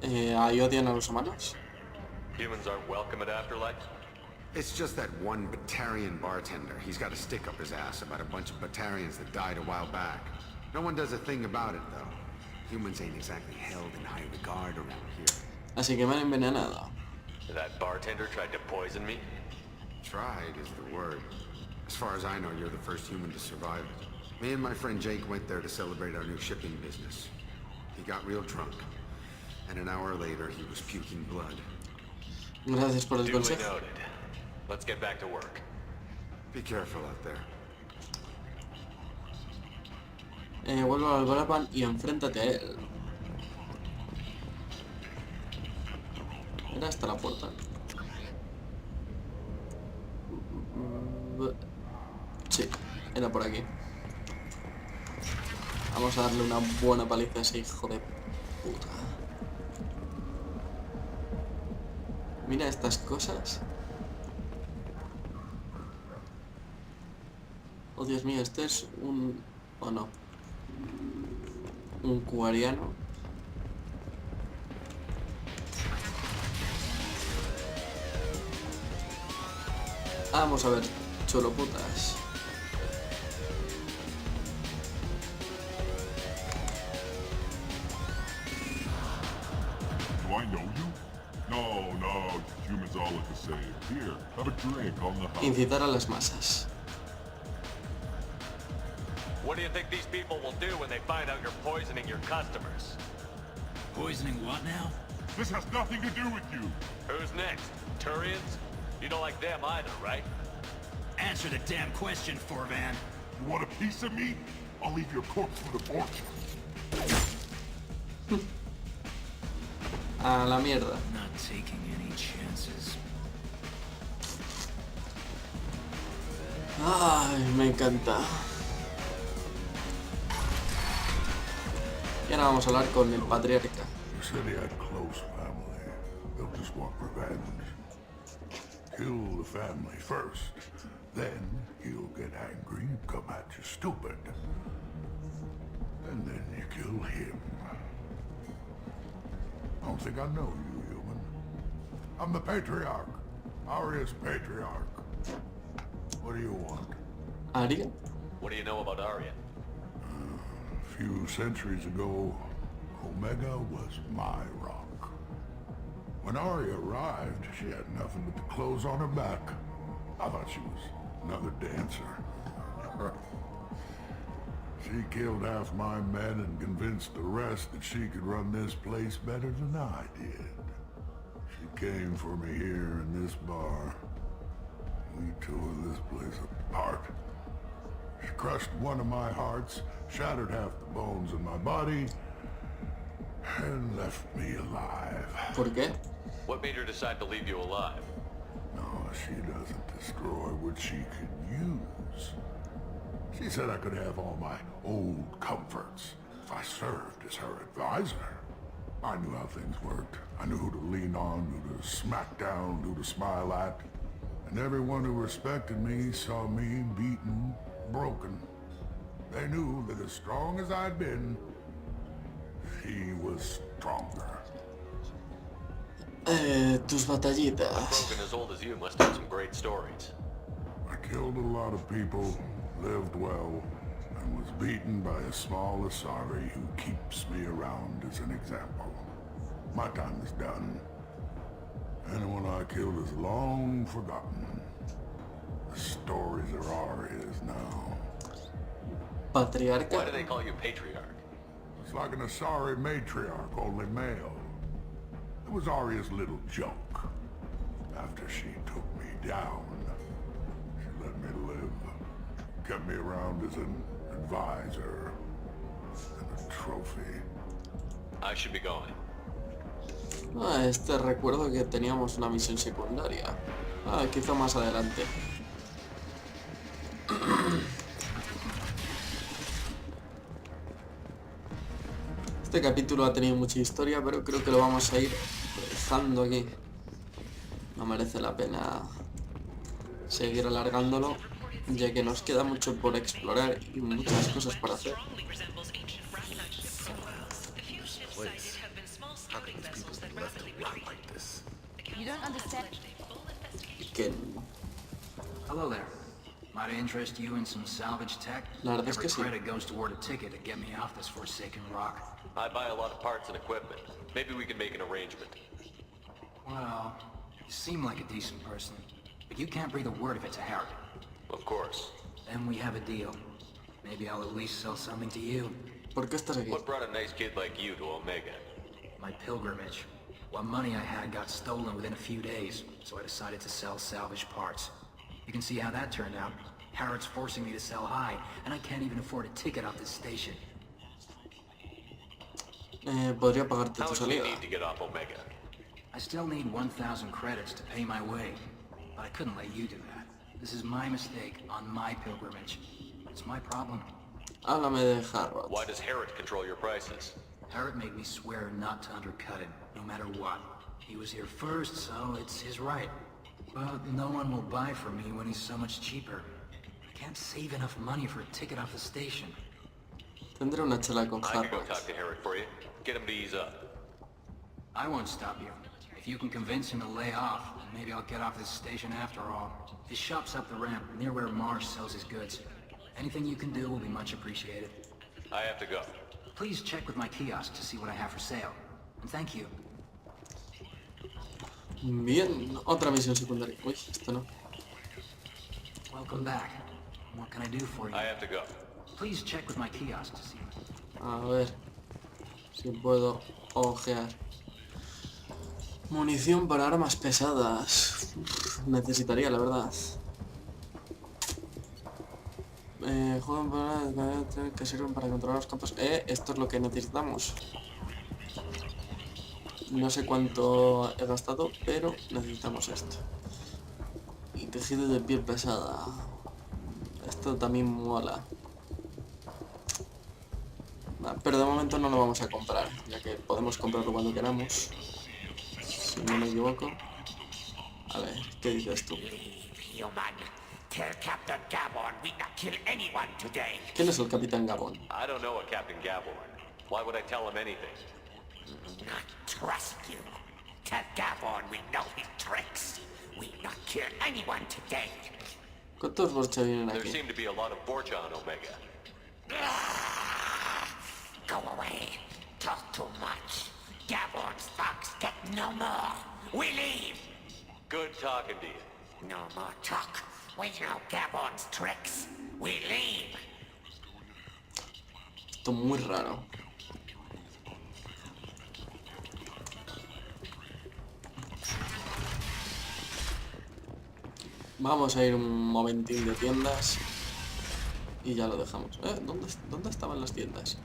Speaker 1: ¿Ahí odian a los humanos?
Speaker 4: Humans aren't welcome at Afterlife?
Speaker 17: It's just that one Batarian bartender. He's got a stick up his ass about a bunch of Batarians that died a while back. No one does a thing about it, though. Humans ain't exactly held in high regard around here.
Speaker 1: Así que me han envenenado.
Speaker 4: That bartender tried to poison me?
Speaker 17: Tried is the word. As far as I know, you're the first human to survive it. Me and my friend Jake went there to celebrate our new shipping business. He got real drunk. And an hour later, he was puking blood.
Speaker 1: Gracias por el
Speaker 4: Duly
Speaker 1: consejo.
Speaker 4: noted. Let's get back to work.
Speaker 17: Be careful out there.
Speaker 1: Vuelve al Balapan y enfréntate a él. Era hasta la puerta. Sí, era por aquí. Vamos a darle una buena paliza a ese hijo de puta. Mira estas cosas. Oh, Dios mío, este es un... ¿o no? Un cuariano. Vamos a ver, choloputas.
Speaker 13: Do I know you? No, humans all look the same. Here, have a drink on the house.
Speaker 1: Incitar a las masas.
Speaker 4: What do you think these people will do when they find out you're poisoning your customers?
Speaker 10: Poisoning what now?
Speaker 13: This has nothing to do with you.
Speaker 4: Who's next? Turians? You don't like them either, right?
Speaker 10: Answer the damn question, Forvan.
Speaker 13: You want a piece of me? I'll leave your corpse for the fortune.
Speaker 1: A la mierda.
Speaker 10: Not taking any chances.
Speaker 1: Ay, me encanta. Y ahora vamos a hablar con el patriarca.
Speaker 13: You said he had close family. They'll just want revenge. Kill the family first. Then he'll get angry and come at you stupid. And then you kill him. I don't think I know you, human. I'm the Patriarch. Aria's Patriarch. What do you want?
Speaker 1: ¿Aria?
Speaker 4: What do you know about Arya?
Speaker 13: A few centuries ago, Omega was my rock. When Arya arrived, she had nothing but the clothes on her back. I thought she was another dancer. She killed half my men and convinced the rest that she could run this place better than I did. She came for me here in this bar. We tore this place apart. She crushed one of my hearts, shattered half the bones in my body, and left me alive.
Speaker 1: ¿Por qué?
Speaker 4: What made her decide to leave you alive?
Speaker 13: No, she doesn't destroy what she could use. She said I could have all my old comforts if I served as her advisor. I knew how things worked. I knew who to lean on, who to smack down, who to smile at. And everyone who respected me saw me beaten, broken. They knew that as strong as I'd been, she was stronger.
Speaker 1: Tus batallitas.
Speaker 4: A broken as old as you must have some great stories.
Speaker 13: I killed a lot of people, lived well, and was beaten by a small Asari who keeps me around as an example. My time is done. Anyone I killed is long forgotten. The stories are ours now.
Speaker 1: Patriarca.
Speaker 4: Why do they call you patriarch?
Speaker 13: It's like an Asari matriarch, only male. It was Arya's little joke. After she took me down, she let me live. Kept me around as an advisor and a trophy.
Speaker 4: I should be going.
Speaker 1: Recuerdo que teníamos una misión secundaria. Quizá más adelante. Este capítulo ha tenido mucha historia, pero creo que lo vamos a ir dejando aquí. No merece la pena seguir alargándolo, ya que nos queda mucho por explorar y muchas cosas para hacer.
Speaker 18: Hello there. Might I interest you in some salvage tech?
Speaker 1: La verdad es que sí.
Speaker 18: Credit goes toward a ticket to get me off this forsaken rock.
Speaker 4: I buy a lot of parts and equipment. Maybe we can make an arrangement.
Speaker 18: Well, you seem like a decent person, but you can't breathe a word of it to Harry.
Speaker 4: Of course.
Speaker 18: Then we have a deal. Maybe I'll at least sell something to you.
Speaker 1: ¿Por qué estás aquí?
Speaker 4: What brought a nice kid like you to Omega?
Speaker 18: My pilgrimage. What money I had got stolen within a few days, so I decided to sell salvage parts. You can see how that turned out. Harrod's forcing me to sell high, and I can't even afford a ticket off this station.
Speaker 1: Podría pagarte tu
Speaker 4: How much do you
Speaker 1: salida.
Speaker 4: need to get off Omega?
Speaker 18: I still need 1,000 credits to pay my way, but I couldn't let you do that. This is my mistake on my pilgrimage. It's my problem.
Speaker 1: Háblame de Harrod.
Speaker 4: Why does Herod control your prices?
Speaker 18: Herod made me swear not to undercut him, no matter what. He was here first, so it's his right. But no one will buy from me when he's so much cheaper. I can't save enough money for a ticket off the station.
Speaker 1: Tendré una charla con
Speaker 4: I can go
Speaker 1: Harrod.
Speaker 4: talk to Herod for you. Get him to ease up.
Speaker 18: I won't stop you. If you can convince him to lay off, maybe I'll get off this station after all. His shop's up the ramp, near where Marsh sells his goods. Anything you can do will be much appreciated.
Speaker 4: I have to go.
Speaker 18: Please check with my kiosk to see what I have for sale. And thank you.
Speaker 1: Bien, otra misión secundaria. Uy, esto no.
Speaker 18: Welcome back. What can I do for you?
Speaker 4: I have to go.
Speaker 18: Please check with my kiosk to see.
Speaker 1: A ver si puedo ojear. Munición para armas pesadas. Necesitaría, la verdad. Juegan para que sirven para controlar los campos. Esto es lo que necesitamos. No sé cuánto he gastado, pero necesitamos esto. Y tejido de piel pesada. Esto también mola. Pero de momento no lo vamos a comprar, ya que podemos comprarlo cuando queramos. Si no me equivoco. A ver, ¿qué dices tú? ¿Quién es el Capitán Gabón?
Speaker 4: I don't know a Captain Gaborn. Why would I tell him anything?
Speaker 19: Not trust you. Tell Gaborn we know his tricks. We'll not kill anyone today.
Speaker 1: ¿Cuántos Borcha vienen
Speaker 4: There
Speaker 1: aquí?
Speaker 4: seem to be a lot of Borcha on Omega.
Speaker 19: Go away. Talk too much. Gaborn's fox get no more. We leave.
Speaker 4: Good talking to you.
Speaker 19: No more talk. We know Gaborn's tricks. We leave.
Speaker 1: Esto muy raro. Vamos a ir un momentín de tiendas y ya lo dejamos. ¿Dónde estaban las tiendas?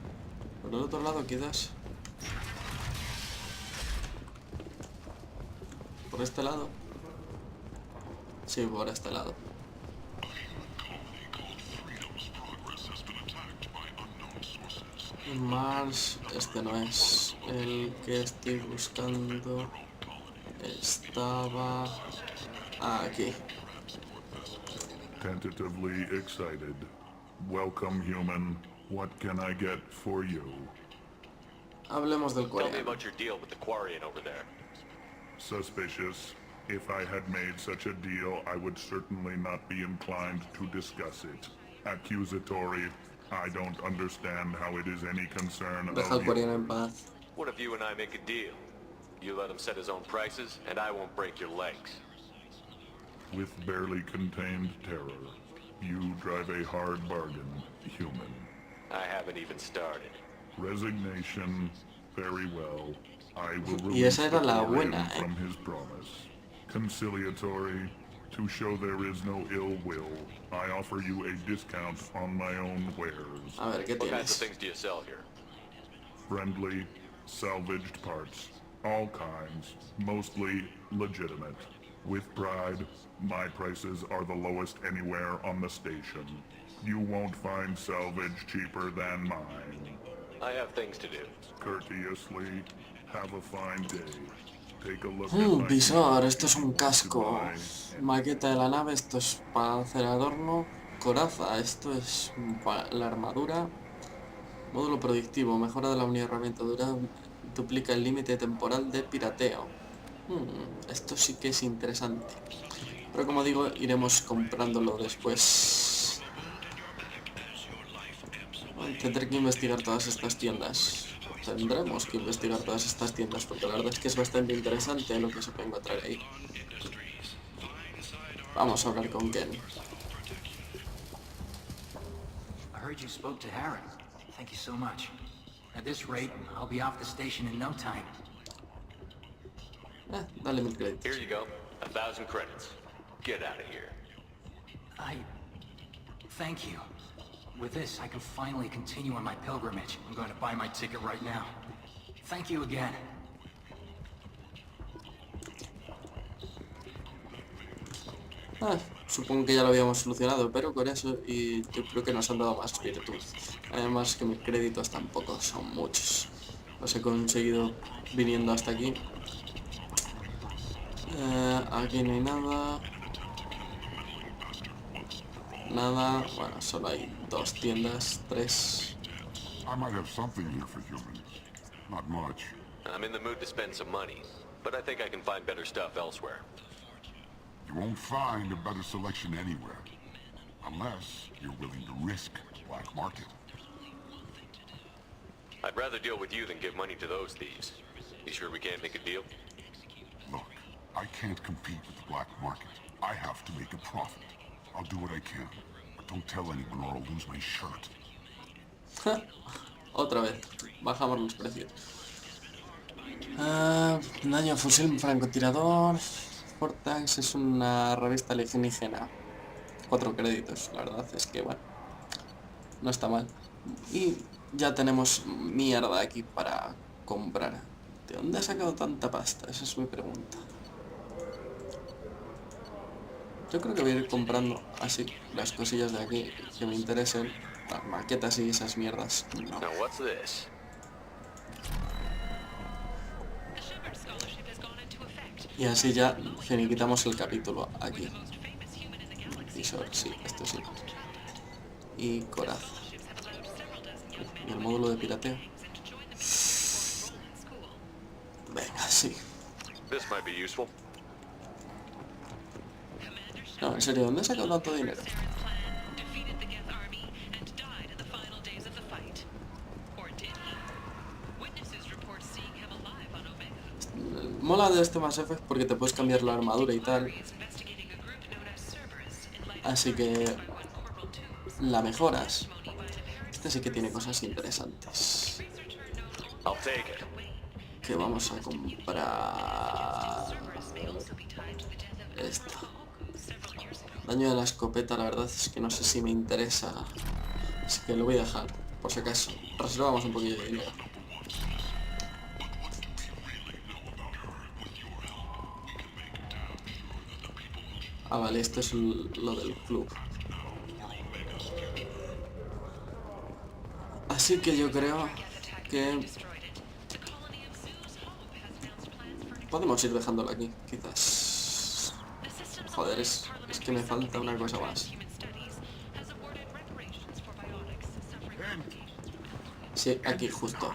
Speaker 1: Por el otro lado quizás. ¿Por este lado? Sí, por este lado. Mars, este no es el que estoy buscando. Estaba aquí.
Speaker 20: Tentatively excited. Welcome, human. What can I get for you?
Speaker 1: Hablemos del
Speaker 4: Tell me
Speaker 1: coreano.
Speaker 4: about your deal with the Quarian over there.
Speaker 20: Suspicious. If I had made such a deal, I would certainly not be inclined to discuss it. Accusatory. I don't understand how it is any concern
Speaker 1: Deja al
Speaker 20: of
Speaker 1: coreano en
Speaker 20: yours.
Speaker 1: paz.
Speaker 4: What if you and I make a deal? You let him set his own prices, and I won't break your legs.
Speaker 20: With barely contained terror, you drive a hard bargain, human.
Speaker 4: I haven't even started.
Speaker 20: Resignation. Very well. I will
Speaker 1: Y
Speaker 20: release
Speaker 1: esa
Speaker 20: the
Speaker 1: era la
Speaker 20: Quarian
Speaker 1: buena, ¿eh?
Speaker 20: from his promise. Conciliatory. To show there is no ill will, I offer you a discount on my own wares.
Speaker 1: A ver, ¿qué
Speaker 4: What kinds
Speaker 1: tienes?
Speaker 4: of things do you sell here?
Speaker 20: Friendly, salvaged parts. All kinds. Mostly legitimate. With pride, my prices are the lowest anywhere on the station. You won't find salvage cheaper than mine.
Speaker 4: I have things to do.
Speaker 20: Courteously, have a fine day. Take a look at my
Speaker 1: Visor, esto es un casco. Maqueta de la nave, esto es para hacer adorno. Coraza, esto es la armadura. Módulo predictivo, mejora de la unidad de herramienta dura, duplica el límite temporal de pirateo. Esto sí que es interesante. Pero como digo, iremos comprándolo después. Tendré que investigar todas estas tiendas. Tendremos que investigar todas estas tiendas porque la verdad es que es bastante interesante lo que se puede encontrar ahí. Vamos a hablar con Ken.
Speaker 18: I heard you spoke to Harry. Thank you so much. At this rate, I'll be off the station in no time.
Speaker 1: Dale 1000 créditos.
Speaker 4: Here you go. 1,000 credits. Get out of here.
Speaker 18: Thank you. With this, I can finally continue on my pilgrimage. I'm going to buy my ticket right now. Thank you again.
Speaker 1: Supongo que ya lo habíamos solucionado, pero con eso y yo creo que nos han dado más virtud. Además que mis créditos tampoco son muchos. Los he conseguido viniendo hasta aquí. Aquí no hay nada. Nada. Bueno, solo hay 2 tiendas, 3.
Speaker 13: I might have something here for humans. Not much.
Speaker 4: I'm in the mood to spend some money, but I think I can find better stuff elsewhere.
Speaker 13: You won't find a better selection anywhere. Unless you're willing to risk black market.
Speaker 4: I'd rather deal with you than give money to those thieves. You sure we can't make a deal?
Speaker 13: Look, I can't compete with the black market. I have to make a profit. I'll do what I can, but don't tell anyone or I'll lose my shirt.
Speaker 1: Otra vez, bajamos los precios. Daño fusil francotirador. Fortax es una revista alienígena. 4 créditos, la verdad es que bueno, no está mal. Y ya tenemos mierda aquí para comprar. ¿De dónde ha sacado tanta pasta? Esa es mi pregunta. Yo creo que voy a ir comprando así las cosillas de aquí que me interesen. Las maquetas y esas mierdas. No.
Speaker 4: Now what's this?
Speaker 1: Y así ya finiquitamos el capítulo aquí. Visor, sí, esto sí. Y coraza. Y el módulo de pirateo. Venga, sí.
Speaker 4: This might be useful.
Speaker 1: No, en serio, ¿dónde he sacado tanto dinero? Mola de este Mass Effect porque te puedes cambiar la armadura y tal. Así que la mejoras. Este sí que tiene cosas interesantes. Que vamos a comprar... Esta. Daño de la escopeta, la verdad es que no sé si me interesa. Así que lo voy a dejar, por si acaso. Reservamos un poquillo de dinero. Ah, vale, esto es lo del club. Así que yo creo que... podemos ir dejándolo aquí, quizás. Joder, es que me falta una cosa más. Sí, aquí justo.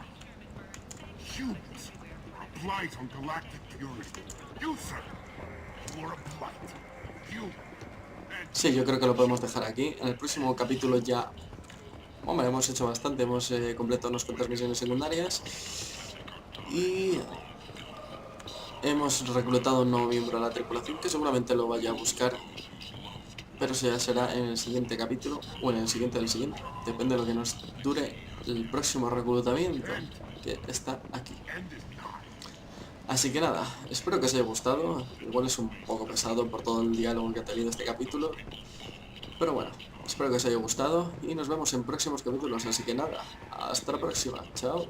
Speaker 1: Sí, yo creo que lo podemos dejar aquí. En el próximo capítulo ya... Hombre, hemos hecho bastante, hemos completado unas cuantas misiones secundarias. Y... hemos reclutado un nuevo miembro a la tripulación, que seguramente lo vaya a buscar. Pero eso ya será en el siguiente capítulo, o en el siguiente del siguiente. Depende de lo que nos dure el próximo reclutamiento, que está aquí. Así que nada, espero que os haya gustado. Igual es un poco pesado por todo el diálogo que ha tenido este capítulo. Pero bueno, espero que os haya gustado y nos vemos en próximos capítulos. Así que nada, hasta la próxima. Chao.